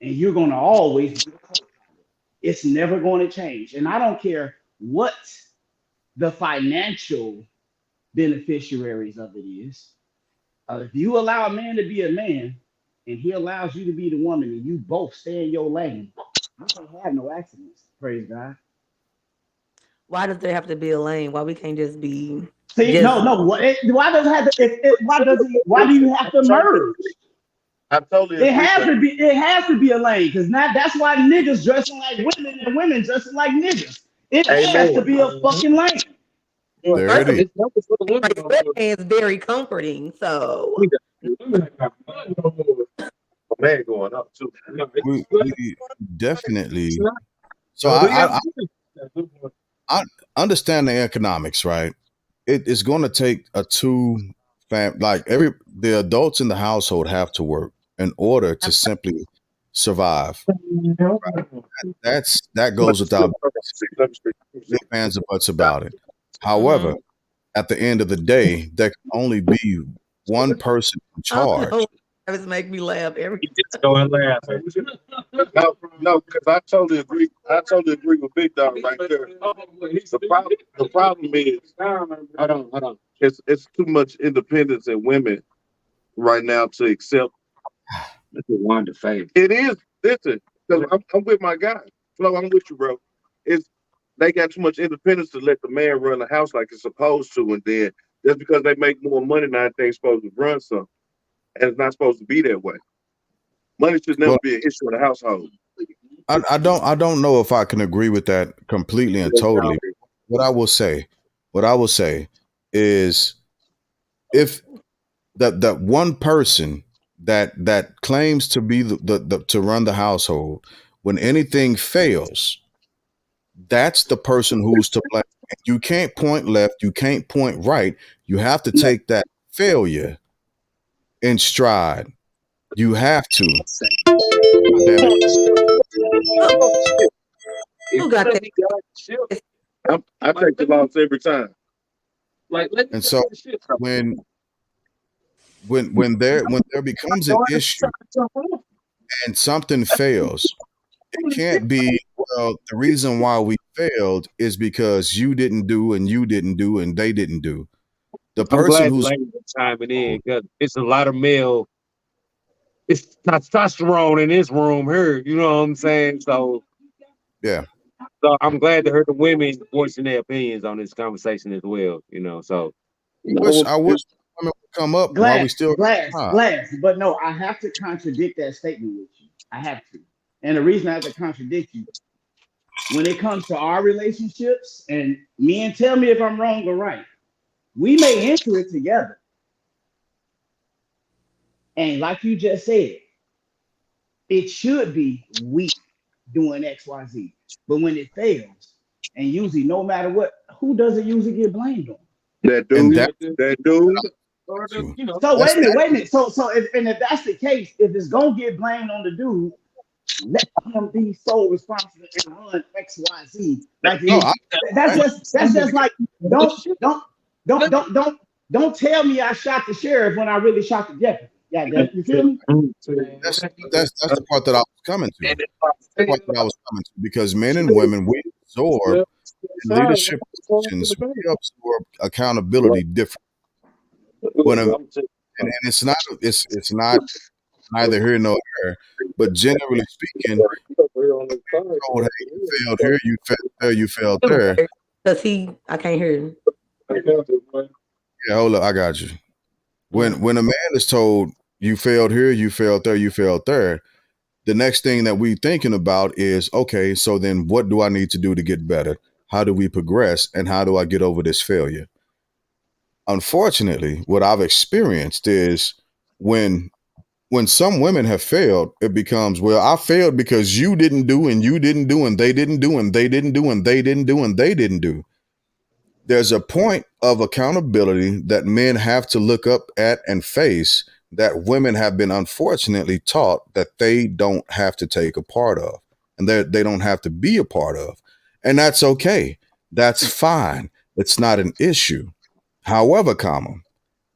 [SPEAKER 7] and you're going to always be the co-pilot. It's never going to change. And I don't care what the financial beneficiaries of it is. If you allow a man to be a man and he allows you to be the woman and you both stay in your lane, you can't have no accidents. Praise God.
[SPEAKER 3] Why does there have to be a lane? Why we can't just be
[SPEAKER 7] See,
[SPEAKER 3] just
[SPEAKER 7] no. Why does it have to? Why does it? Why do you have to merge?
[SPEAKER 8] I totally
[SPEAKER 7] It
[SPEAKER 8] agree
[SPEAKER 7] has
[SPEAKER 8] with
[SPEAKER 7] to be. It has to be a lane because now that's why niggas dressing like women and women dressing like niggas. It has to
[SPEAKER 1] Amen.
[SPEAKER 7] be a fucking lane.
[SPEAKER 2] There it
[SPEAKER 3] first of
[SPEAKER 2] is.
[SPEAKER 1] It's nothing for the
[SPEAKER 3] all,
[SPEAKER 1] women
[SPEAKER 3] like,
[SPEAKER 1] no more.
[SPEAKER 3] sweatpants very comforting. So
[SPEAKER 8] man going up too.
[SPEAKER 2] We definitely. So
[SPEAKER 1] Do y'all?
[SPEAKER 2] I understand the economics, right? It's going to take a two like the adults in the household have to work in order to simply survive. That goes without ifs, ands, or buts about it. However,
[SPEAKER 3] mhm.
[SPEAKER 2] at the end of the day, there can only be one person in
[SPEAKER 3] I don't know.
[SPEAKER 2] charge.
[SPEAKER 3] This make me laugh every.
[SPEAKER 1] You just go and laugh.
[SPEAKER 8] No, because I totally agree. I totally agree with Big Dog right there. The problem is,
[SPEAKER 1] Hold on.
[SPEAKER 8] it's too much independence in women right now to accept.
[SPEAKER 1] That's a Wanda favorite.
[SPEAKER 8] It is. Listen, because I'm with my guy. Flo, I'm with you, bro. It's they got too much independence to let the man run the house like it's supposed to, and then just because they make more money now, they're supposed to run something, and it's not supposed to be that way. Money should never
[SPEAKER 2] Well,
[SPEAKER 8] be an issue in the household.
[SPEAKER 2] I don't know if I can agree with that completely and totally. What I will say, what I will say is if that one person that claims to be the to run the household, when anything fails, that's the person who's to blame. You can't point left, you can't point right. You have to
[SPEAKER 7] No,
[SPEAKER 2] take that failure in stride. You have to. God damn it.
[SPEAKER 3] Who got that?
[SPEAKER 8] I take the loss every time.
[SPEAKER 2] And so when when there becomes an issue and something fails, it can't be, well, the reason why we failed is because you didn't do and you didn't do and they didn't do. The
[SPEAKER 1] I'm
[SPEAKER 2] person
[SPEAKER 1] glad the
[SPEAKER 2] who's
[SPEAKER 1] ladies are chiming in because it's a lot of male. It's testosterone in this room here. You know what I'm saying?
[SPEAKER 2] yeah.
[SPEAKER 1] So I'm glad to hear the women voicing their opinions on this conversation as well. You know, so
[SPEAKER 2] I wish women would come up while we still got time.
[SPEAKER 7] glass. But no, I have to contradict that statement with you. I have to. And the reason I have to contradict you, when it comes to our relationships, and me and tell me if I'm wrong or right, we may enter it together. And like you just said, it should be we doing XYZ. But when it fails, and usually no matter what, who does it usually get blamed on?
[SPEAKER 8] That
[SPEAKER 2] And
[SPEAKER 8] dude,
[SPEAKER 2] that's
[SPEAKER 8] that dude.
[SPEAKER 2] you.
[SPEAKER 7] So
[SPEAKER 2] That's
[SPEAKER 7] wait a minute. So if that's the case, if it's gonna get blamed on the dude, let him be so responsible and run XYZ. Like
[SPEAKER 2] no, I,
[SPEAKER 7] that's just like don't don't don't don't don't don't tell me I shot the sheriff when I really shot the deputy. Yeah, you feel me?
[SPEAKER 2] that's the part that I was coming to. The part that I was coming to, because men and women, we absorb in leadership positions, we absorb accountability different. When a, and it's not neither here nor there, but generally speaking, told, hey, you failed here, you failed there, you failed there.
[SPEAKER 3] Because I can't hear him.
[SPEAKER 2] Yeah, hold up, I got you. When a man is told you failed here, you failed there, you failed there, the next thing that we thinking about is, okay, so then what do I need to do to get better? How do we progress, and how do I get over this failure? Unfortunately, what I've experienced is when when some women have failed, it becomes, well, I failed because you didn't do and you didn't do and they didn't do and they didn't do and they didn't do and they didn't do. There's a point of accountability that men have to look up at and face that women have been unfortunately taught that they don't have to take a part of, and that they don't have to be a part of. And that's okay. That's fine. It's not an issue. However,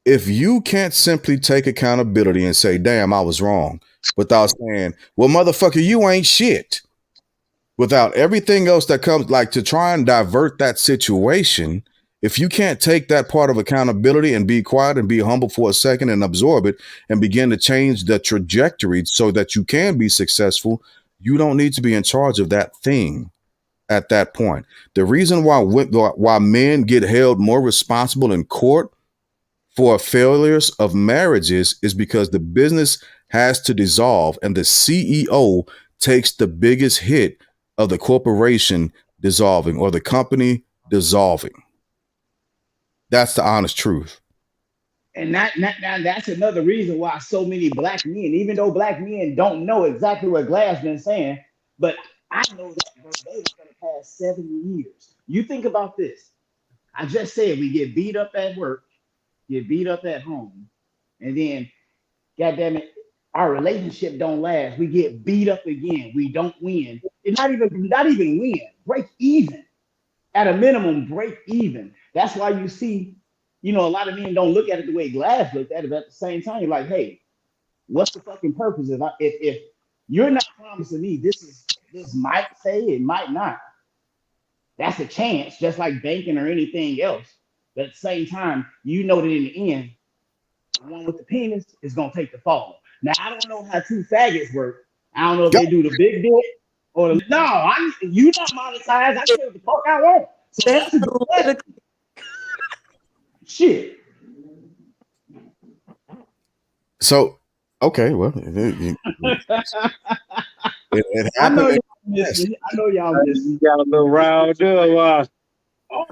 [SPEAKER 2] if you can't simply take accountability and say, damn, I was wrong, without saying, well, motherfucker, you ain't shit, without everything else that comes, like to try and divert that situation, if you can't take that part of accountability and be quiet and be humble for a second and absorb it and begin to change the trajectory so that you can be successful, you don't need to be in charge of that thing at that point. The reason why men get held more responsible in court for failures of marriages is because the business has to dissolve and the CEO takes the biggest hit of the corporation dissolving or the company dissolving. That's the honest truth.
[SPEAKER 7] And that's another reason why so many black men, even though black men don't know exactly what Glass been saying, but I know that verbatim for the past 7 years. You think about this. I just said we get beat up at work, get beat up at home, and then, goddamn it, our relationship don't last. We get beat up again. We don't win. It's not even win. Break even. At a minimum, break even. That's why you see, a lot of men don't look at it the way Glass looked at it. But at the same time, you're like, hey, what's the fucking purpose if you're not promising me this might say it might not. That's a chance, just like banking or anything else. But at the same time, you know that in the end, the one with the penis is gonna take the fall. Now I don't know how two faggots work. I don't know if they do the big dick Or no, you not monetized. I say what the fuck I want. So
[SPEAKER 3] That's
[SPEAKER 7] that's a good question.
[SPEAKER 3] political.
[SPEAKER 7] Shit.
[SPEAKER 2] So, okay, well, it
[SPEAKER 7] I know
[SPEAKER 2] happened.
[SPEAKER 7] y'all miss me. I know y'all miss
[SPEAKER 1] You
[SPEAKER 7] me.
[SPEAKER 1] got a little riled up.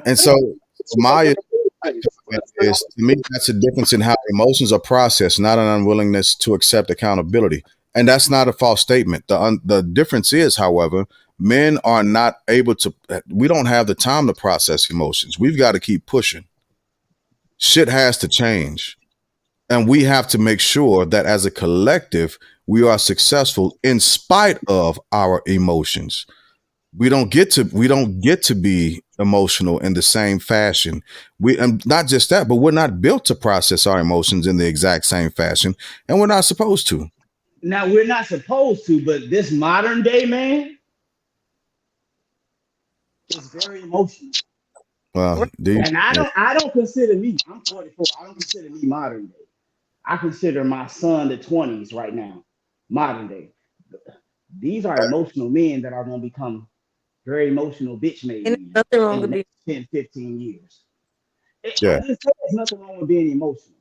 [SPEAKER 2] And so my is to me that's a difference in how emotions are processed, not an unwillingness to accept accountability. And that's not a false statement. The difference is, however, men are not able to. We don't have the time to process emotions. We've got to keep pushing. Shit has to change, and we have to make sure that as a collective we are successful in spite of our emotions. We don't get to be emotional in the same fashion. We and not just that, but we're not built to process our emotions in the exact same fashion, and we're not supposed to.
[SPEAKER 7] Now we're not supposed to, but this modern day man is very emotional.
[SPEAKER 2] Well,
[SPEAKER 7] And I don't consider me, I'm 44, I don't consider me modern day. I consider my son the 20s right now, modern day. These are emotional men that are going to become very emotional bitch made
[SPEAKER 3] And there's
[SPEAKER 7] men
[SPEAKER 3] nothing wrong
[SPEAKER 7] in the
[SPEAKER 3] with being.
[SPEAKER 7] next 10, 15 years. I
[SPEAKER 2] yeah,
[SPEAKER 7] just say there's nothing wrong with being emotional,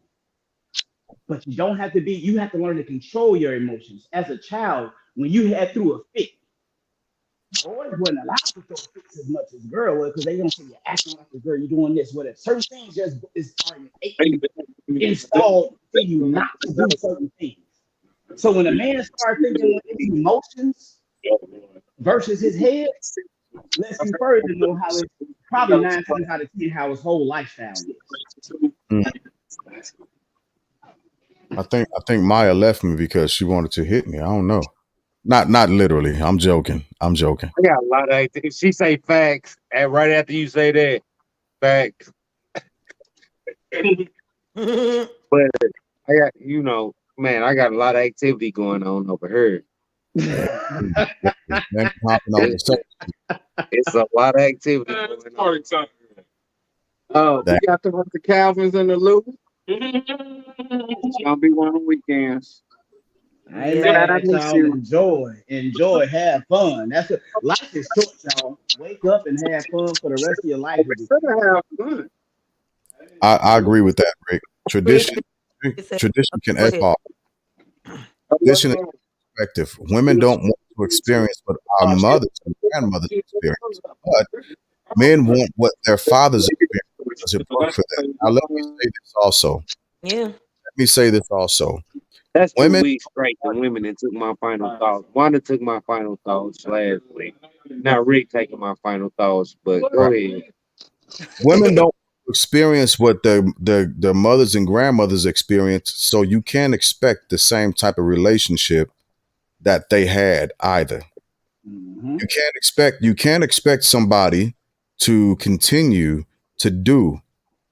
[SPEAKER 7] but you don't have to be, you have to learn to control your emotions. As a child, when you had through a fit, boys wasn't allowed to throw fits as much as girl was because they don't say you're acting like a girl, you're doing this, whatever. Certain things just is installed in you not to do certain things. So when a man starts thinking with his emotions versus his head, lets you further know how it's probably 9 times out of 10 how his whole lifestyle is.
[SPEAKER 2] mm, I think Maya left me because she wanted to hit me. I don't know. Not literally. I'm joking. I'm joking.
[SPEAKER 1] I got a lot of activity. She say facts, and right after you say that, facts. But I got, man, I got a lot of activity going on over here.
[SPEAKER 2] Mm, then hopping on the subject
[SPEAKER 1] It's a lot of activity going on. We
[SPEAKER 2] that
[SPEAKER 1] got the Calvins and the Lou. It's gonna be one of the weekends.
[SPEAKER 7] I ain't
[SPEAKER 3] Yeah.
[SPEAKER 7] mad
[SPEAKER 1] Glad I
[SPEAKER 7] at
[SPEAKER 1] missed
[SPEAKER 7] y'all.
[SPEAKER 1] you.
[SPEAKER 7] Enjoy, have fun. That's what life is short, y'all. Wake up and have fun for the rest of your life.
[SPEAKER 1] We better have fun.
[SPEAKER 2] I agree with that, Rick.
[SPEAKER 3] Rick,
[SPEAKER 2] Tradition
[SPEAKER 3] you said,
[SPEAKER 2] tradition can
[SPEAKER 3] go ahead.
[SPEAKER 2] evolve. Tradition is perspective. Women don't want to experience what our mothers and grandmothers experienced, but men want what their fathers experienced because it worked for them. Now, let me say this also.
[SPEAKER 3] Yeah.
[SPEAKER 2] Let me say this also.
[SPEAKER 1] That's two
[SPEAKER 2] Women,
[SPEAKER 1] weeks straight. The women that took my final thoughts. Wanda took my final thoughts last week. Now Rick taking my final thoughts. But go
[SPEAKER 2] right?
[SPEAKER 1] ahead.
[SPEAKER 2] Women don't experience what their mothers and grandmothers experienced, so you can't expect the same type of relationship that they had either.
[SPEAKER 7] Mm-hmm.
[SPEAKER 2] You can't expect somebody to continue to do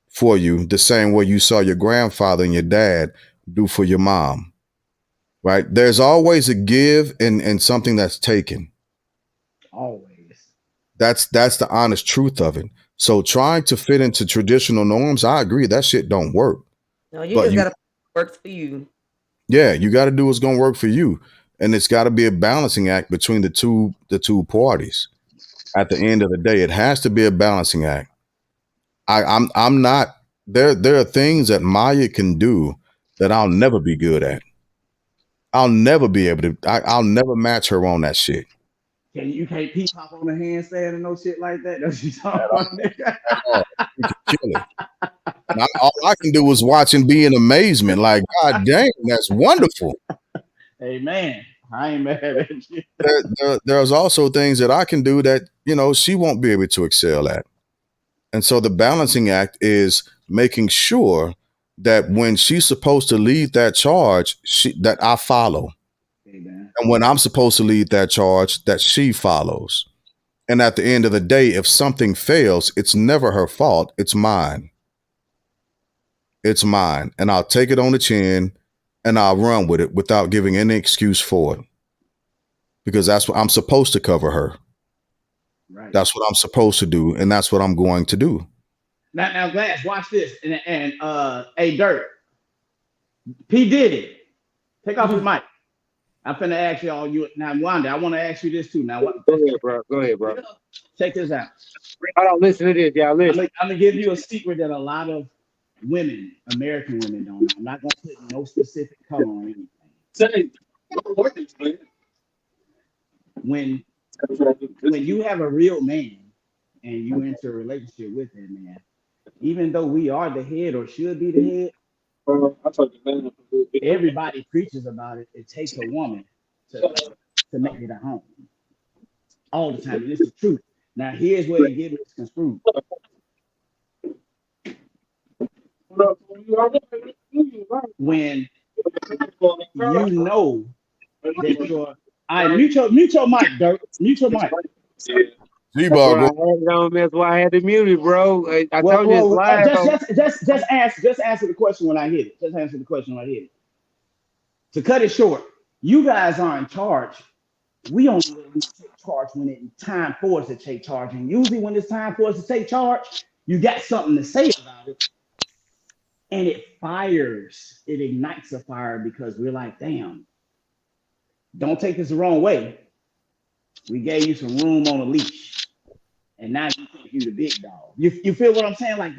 [SPEAKER 2] for you the same way you saw your grandfather and your dad do for your mom. Right? There's always a give and something that's taken.
[SPEAKER 7] Always.
[SPEAKER 2] That's the honest truth of it. So trying to fit into traditional norms, I agree that shit don't work.
[SPEAKER 3] No, you
[SPEAKER 2] But
[SPEAKER 3] just
[SPEAKER 2] you
[SPEAKER 3] gotta works for you.
[SPEAKER 2] yeah, you got to do what's going to work for you. And it's got to be a balancing act between the two parties. At the end of the day, it has to be a balancing act. I'm not there are things that Maya can do that I'll never be good at. I'll never be able to I'll never match her on that shit
[SPEAKER 7] You can't peep hop on the handstand and no shit like that. That's what you talking
[SPEAKER 2] at
[SPEAKER 7] about, nigga.
[SPEAKER 2] all. You can kill it. And all I can do is watch and be in amazement. Like, God dang, that's wonderful.
[SPEAKER 7] Hey man, I ain't mad at you.
[SPEAKER 2] There's also things that I can do that, she won't be able to excel at. And so the balancing act is making sure that when she's supposed to lead that charge, that I follow.
[SPEAKER 7] Hey man.
[SPEAKER 2] And when I'm supposed to lead that charge, that she follows. And at the end of the day, if something fails, it's never her fault. It's mine. It's mine. And I'll take it on the chin and I'll run with it without giving any excuse for it. Because that's what I'm supposed to cover her.
[SPEAKER 7] Right.
[SPEAKER 2] That's what I'm supposed to do. And that's what I'm going to do.
[SPEAKER 7] Now, Glass, watch this. And hey, Dirt, P Diddy, take off his mic. I'm finna ask you all you now, Wanda. I want to ask you this too. Now, what?
[SPEAKER 1] Go ahead, bro. Go ahead, bro.
[SPEAKER 7] Check this out.
[SPEAKER 1] Hold on, listen to this, y'all. Listen.
[SPEAKER 7] I'm gonna give you a secret that a lot of women, American women, don't know. I'm not gonna put no specific color on anything.
[SPEAKER 6] Say,
[SPEAKER 7] When you have a real man and you enter a relationship with that man, even though we are the head or should be the head,
[SPEAKER 6] I told you, man.
[SPEAKER 7] everybody preaches about it. It takes a woman to make it a home all the time, and it's the truth. Now, here's where it gets misconstrued. When you know that you're, all right, mute your mic, Dirk. Mute your mic.
[SPEAKER 2] G-Ball,
[SPEAKER 1] Bro, I
[SPEAKER 2] go.
[SPEAKER 1] had it on. That's why I had to mute it, bro. I
[SPEAKER 7] Well,
[SPEAKER 1] told you it's
[SPEAKER 7] well,
[SPEAKER 1] live.
[SPEAKER 7] just answer the question when I hit it. Just answer the question when I hit it. To cut it short, you guys are in charge. We only take charge when it's time for us to take charge. And usually when it's time for us to take charge, you got something to say about it. And it fires, it ignites a fire because we're like, damn, don't take this the wrong way. We gave you some room on a leash. And now you think you the big dog. You feel what I'm saying? Like,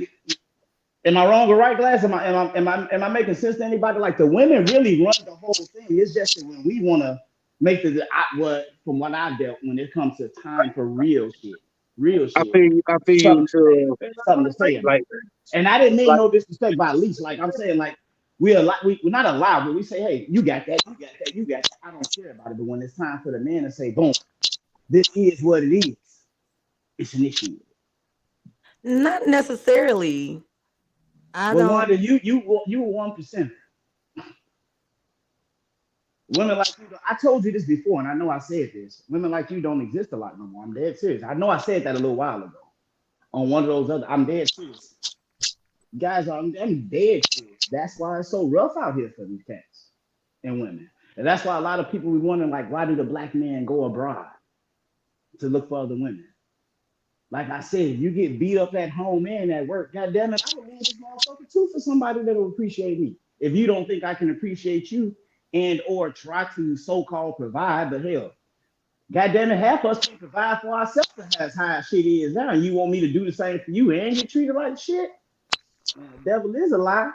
[SPEAKER 7] am I wrong or right, Glass? Am I making sense to anybody? Like, the women really run the whole thing. It's just that when we want to make what from what I've dealt when it comes to time for real shit,
[SPEAKER 1] I feel you
[SPEAKER 7] something
[SPEAKER 1] too.
[SPEAKER 7] something to say about
[SPEAKER 1] Like,
[SPEAKER 7] it. And I didn't mean
[SPEAKER 1] like
[SPEAKER 7] no disrespect by least. Like I'm saying, like we're not allowed, but we say, hey, you got that, you got that, you got that. I don't care about it. But when it's time for the man to say, boom, this is what it is, it's an issue.
[SPEAKER 3] Not necessarily. I
[SPEAKER 7] Well,
[SPEAKER 3] don't.
[SPEAKER 7] Wanda, you were 1%. Women like you, I told you this before, and I know I said this. Women like you don't exist a lot no more. I'm dead serious. I know I said that a little while ago on one of those other. I'm dead serious, guys. I'm dead serious. That's why it's so rough out here for these cats and women, and that's why a lot of people be wondering, like, why do the black men go abroad to look for other women? Like I said, you get beat up at home and at work. God damn it, I would leave this motherfucker too for somebody that will appreciate me. If you don't think I can appreciate you and or try to so-called provide, but hell, God damn it, half us can provide for ourselves as high as shit is now. And you want me to do the same for you and get treated like shit? Man, the devil is a lie.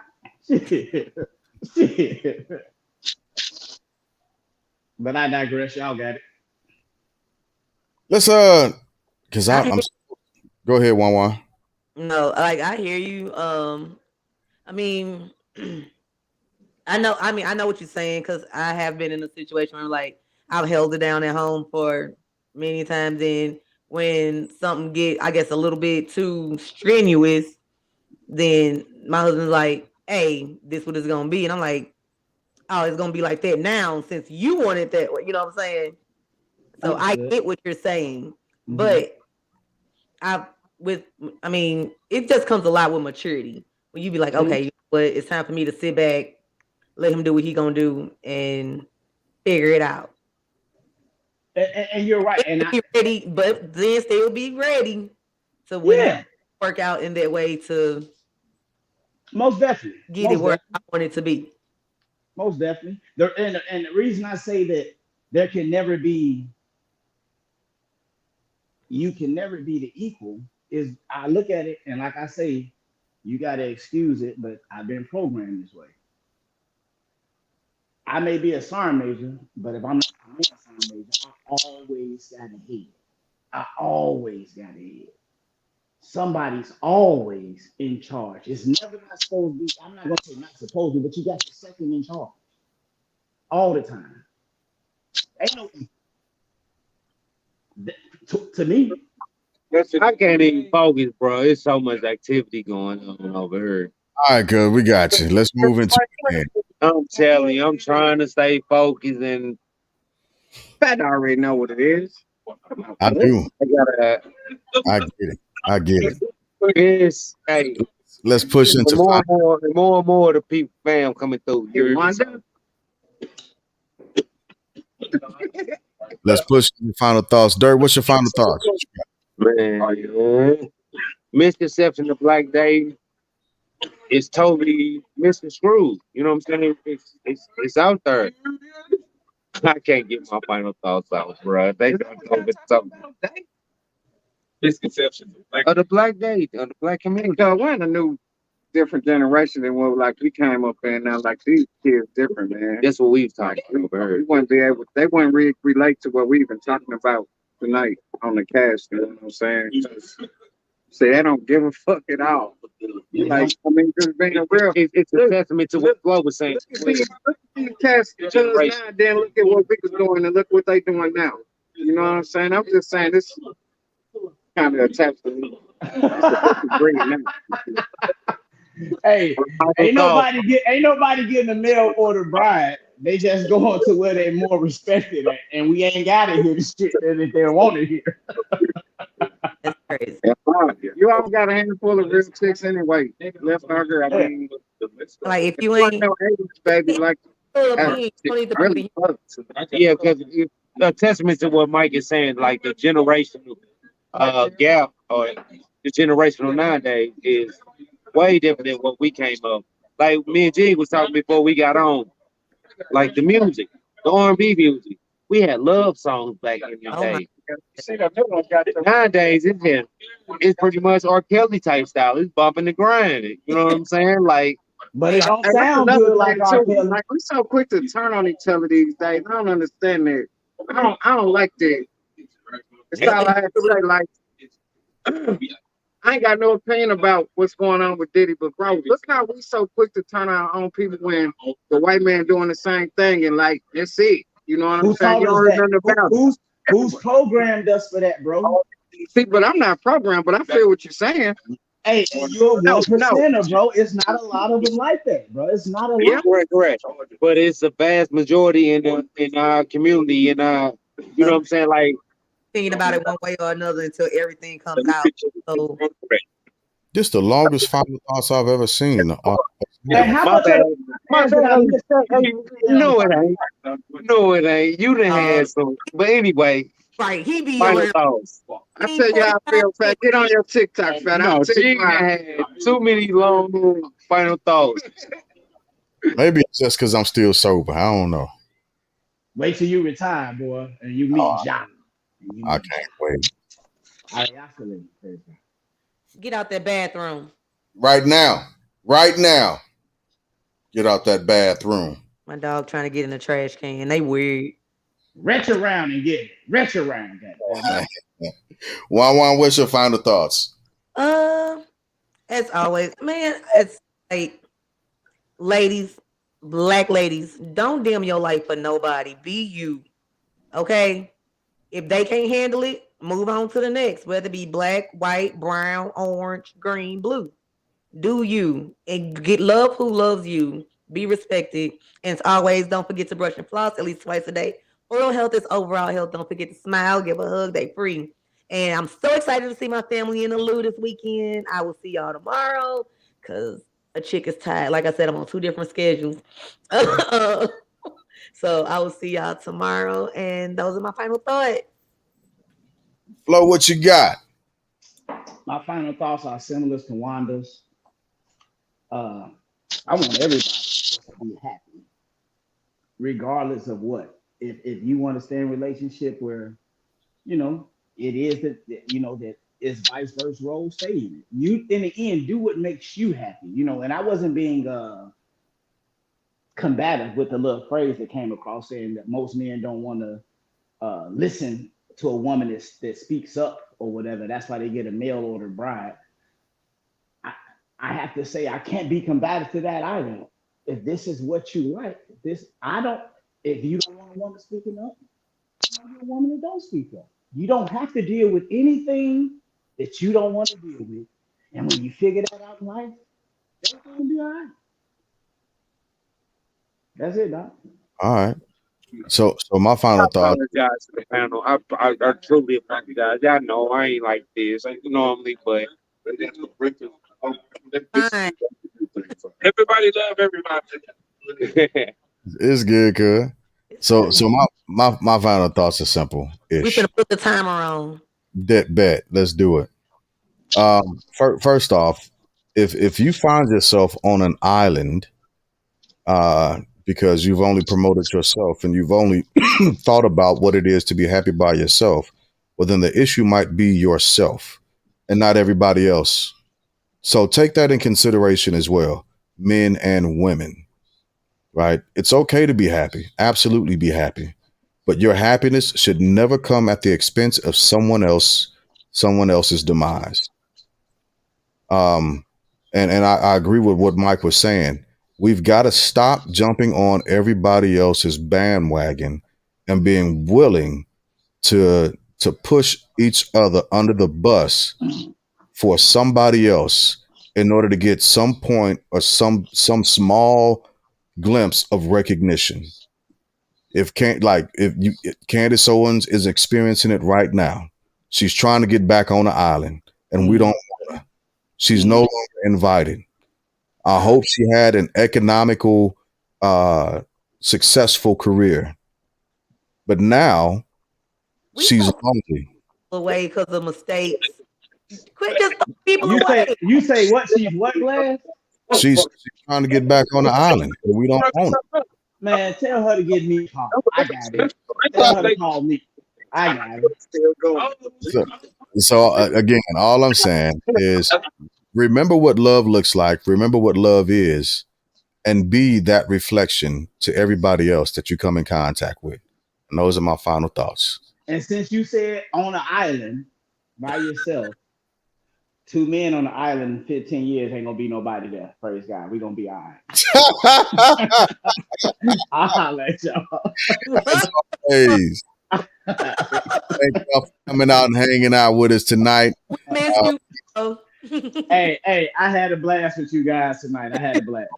[SPEAKER 7] Shit. Shit. But I digress. Y'all got it.
[SPEAKER 2] Let's because I'm. Go ahead, One.
[SPEAKER 3] No, like I hear you. I mean, I know. I mean, I know what you're saying because I have been in a situation where like I've held it down at home for many times, and when something get, I guess, a little bit too strenuous, then my husband's like, "Hey, this what it's gonna be," and I'm like, "Oh, it's gonna be like that now since you want it that way." You know what I'm saying? So I
[SPEAKER 7] Understood.
[SPEAKER 3] get what you're saying,
[SPEAKER 7] Mhm.
[SPEAKER 3] but I with I mean, it just comes a lot with maturity. When you be like,
[SPEAKER 7] True.
[SPEAKER 3] okay, but it's time for me to sit back, let him do what he gonna do, and figure it out.
[SPEAKER 7] And you're right. And I,
[SPEAKER 3] Be ready, but then still be ready to whenever
[SPEAKER 7] yeah,
[SPEAKER 3] work out in that way to
[SPEAKER 7] most definitely.
[SPEAKER 3] get it
[SPEAKER 7] Most
[SPEAKER 3] where
[SPEAKER 7] definitely.
[SPEAKER 3] I want it to be.
[SPEAKER 7] Most definitely. And the reason I say that there can never be, you can never be the equal is I look at it and like I say, you got to excuse it, but I've been programmed this way. I may be a SARM major, but if I'm not a SARM major, I always got a head. I always got a head. Somebody's always in charge. It's never not supposed to be. I'm not gonna say not supposed to, but you got the second in charge all the time. Ain't no to me.
[SPEAKER 1] I can't even focus, bro. It's so much activity going on over here.
[SPEAKER 2] All right, good. We got you. Let's move into it.
[SPEAKER 1] I'm telling you, I'm trying to stay focused, and
[SPEAKER 9] Fat already know what it is.
[SPEAKER 2] I do.
[SPEAKER 1] I gotta.
[SPEAKER 2] I get it. I get it.
[SPEAKER 1] It's hey,
[SPEAKER 2] Let's push
[SPEAKER 1] the
[SPEAKER 2] into
[SPEAKER 1] more and more the people fam coming through.
[SPEAKER 9] Wanda?
[SPEAKER 2] let's push into final thoughts. Dirk, what's your final thoughts?
[SPEAKER 1] Man, misconception of Black Day is totally misconstrued. You know what I'm saying? It's out there. I can't get my final thoughts out, bro. They don't go with something. Misconceptions of the black day, of the black community.
[SPEAKER 9] Because we're in a new, different generation than what like we came up in now. Like these kids different, man.
[SPEAKER 1] That's what we've talked
[SPEAKER 9] We
[SPEAKER 1] about.
[SPEAKER 9] wouldn't be able. They wouldn't relate to what we've been talking about tonight on the cast. You know what I'm saying? See, they don't give a fuck at all. Like, I mean, just being real.
[SPEAKER 1] It's a testament to what Flo was saying.
[SPEAKER 9] Look at the cast judge now, and then look at what we was doing, and look what they doing now. You know what I'm saying? I'm just saying this kind of attached to me.
[SPEAKER 7] Hey, ain't nobody getting a mail order bride. They just going to where they more respected at, and we ain't got to hear the shit that they want to hear.
[SPEAKER 3] That's crazy.
[SPEAKER 9] You all got a handful of real chicks anyway. Left burger, I mean,
[SPEAKER 3] Like if you ain't
[SPEAKER 9] no Asians, baby, like
[SPEAKER 3] really,
[SPEAKER 1] Yeah, because a testament to what Mike is saying, like the generational gap or the generational nowadays is way different than what we came up. Like me and G was talking before we got on, like the music, the R&B music. We had love songs back in the day. Nowadays, it's pretty much R. Kelly type style. It's bumping and grinding. You know what I'm saying? Like,
[SPEAKER 7] But it don't
[SPEAKER 9] and that's
[SPEAKER 7] sound
[SPEAKER 9] another
[SPEAKER 7] good like
[SPEAKER 9] thing
[SPEAKER 7] R.
[SPEAKER 9] too.
[SPEAKER 7] Kelly.
[SPEAKER 9] Like we're so quick to turn on each other these days. I don't understand that. I don't like that. It's all I have to say. Like I ain't got no opinion about what's going on with Diddy, but bro, look how we so quick to turn our own people when the white man doing the same thing and like that's it. You know what I'm
[SPEAKER 7] Who
[SPEAKER 9] saying?
[SPEAKER 7] taught
[SPEAKER 9] You
[SPEAKER 7] us
[SPEAKER 9] don't hear
[SPEAKER 7] that?
[SPEAKER 9] nothing about it.
[SPEAKER 7] Who's programmed us for that, bro?
[SPEAKER 9] See, but I'm not programmed, but I feel what you're saying.
[SPEAKER 7] Hey, you're
[SPEAKER 9] No,
[SPEAKER 7] 1%er, bro. It's not a lot of them like that, bro. It's not a lot.
[SPEAKER 9] Yeah.
[SPEAKER 1] correct. But it's a vast majority in our community, in our, you know what I'm saying? Like,
[SPEAKER 3] thinking about it one way or another until everything comes out. So
[SPEAKER 2] This the longest final thoughts I've ever seen.
[SPEAKER 7] And how
[SPEAKER 1] my
[SPEAKER 7] much
[SPEAKER 1] bad.
[SPEAKER 7] of
[SPEAKER 1] My
[SPEAKER 7] the
[SPEAKER 1] bad. No, it ain't. No, it ain't. You done had some. But anyway,
[SPEAKER 3] right, he be
[SPEAKER 1] final
[SPEAKER 3] on
[SPEAKER 1] thoughts.
[SPEAKER 9] I tell you how I feel, Fat. Get on your TikTok, Fat.
[SPEAKER 1] No, she had too many long final thoughts.
[SPEAKER 2] Maybe it's just because I'm still sober. I don't know.
[SPEAKER 7] Wait till you retire, boy, and you meet Jock.
[SPEAKER 2] I can't wait.
[SPEAKER 3] get out that bathroom.
[SPEAKER 2] Right now. Get out that bathroom.
[SPEAKER 3] My dog trying to get in the trash can. They weird.
[SPEAKER 7] Reach around and get it. Reach around.
[SPEAKER 2] Juan, what's your final thoughts?
[SPEAKER 3] As always, man, it's like ladies, black ladies, don't dim your life for nobody. Be you. Okay? If they can't handle it, move on to the next, whether it be black, white, brown, orange, green, blue. Do you and get love who loves you. Be respected. And as always, don't forget to brush and floss at least twice a day. Oral health is overall health. Don't forget to smile, give a hug, they free. And I'm so excited to see my family in the Lou this weekend. I will see y'all tomorrow because a chick is tired. Like I said, I'm on 2 different schedules. So I will see y'all tomorrow. And those are my final thoughts.
[SPEAKER 2] Flo, what you got?
[SPEAKER 7] My final thoughts are similar to Wanda's. I want everybody to be happy, regardless of what. If you want to stay in a relationship where, it is that that it's vice versa role, stay in it. You in the end do what makes you happy, and I wasn't being combative with the little phrase that came across saying that most men don't want to listen to a woman that speaks up or whatever. That's why they get a mail order bride. I have to say I can't be combative to that either. If this is what you like, if you don't want a woman speaking up, find a woman that don't speak up. You don't have to deal with anything that you don't want to deal with. And when you figure that out in life, everything will be all right. That's it, Doc.
[SPEAKER 2] All right. So my final thought.
[SPEAKER 1] Apologize to the panel. I truly apologize. Y'all know I ain't like this normally, but
[SPEAKER 3] Fine.
[SPEAKER 1] everybody love everybody.
[SPEAKER 2] It's good, cuz. So my final thoughts are simple.
[SPEAKER 3] We finna put the timer on.
[SPEAKER 2] Bet. Let's do it. First off, if you find yourself on an island, because you've only promoted yourself and you've only thought about what it is to be happy by yourself, well, then the issue might be yourself and not everybody else. So take that in consideration as well, men and women, right? It's okay to be happy. Absolutely be happy. But your happiness should never come at the expense of someone else's demise. Um, and I agree with what Mike was saying. We've got to stop jumping on everybody else's bandwagon and being willing to push each other under the bus for somebody else in order to get some point or some small glimpse of recognition. If Candace Owens is experiencing it right now, she's trying to get back on the island, and we don't want her. She's no longer invited. I hope she had an economical, successful career, but now
[SPEAKER 3] We
[SPEAKER 2] she's
[SPEAKER 3] don't
[SPEAKER 2] lonely.
[SPEAKER 3] away because of mistakes. Quit just throwing people away.
[SPEAKER 7] You say what? She's what, Glass?
[SPEAKER 2] She's trying to get back on the island, and we don't want her.
[SPEAKER 7] Man, tell her to give me a call. I got it. Tell her to call me. I got it.
[SPEAKER 2] So again, all I'm saying is remember what love looks like, remember what love is, and be that reflection to everybody else that you come in contact with. And those are my final thoughts.
[SPEAKER 7] And since you said on an island by yourself, 2 men on the island in 15 years ain't gonna be nobody there. Praise God. We're gonna be all right. I'll holler at y'all.
[SPEAKER 2] As always, thank y'all for coming out and hanging out with us tonight.
[SPEAKER 3] We miss you. Bro.
[SPEAKER 7] Hey, I had a blast with you guys tonight. I had a blast.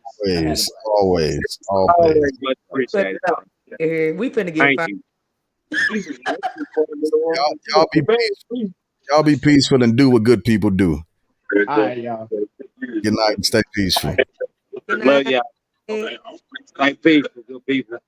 [SPEAKER 2] Always.
[SPEAKER 8] Much appreciate it.
[SPEAKER 3] We finna get
[SPEAKER 8] Thank
[SPEAKER 3] fired.
[SPEAKER 8] you.
[SPEAKER 2] Y'all be peaceful and do what good people do.
[SPEAKER 7] All right, y'all.
[SPEAKER 2] Good night and stay peaceful.
[SPEAKER 3] Good
[SPEAKER 8] Love
[SPEAKER 3] night.
[SPEAKER 8] y'all. Stay peaceful, good people.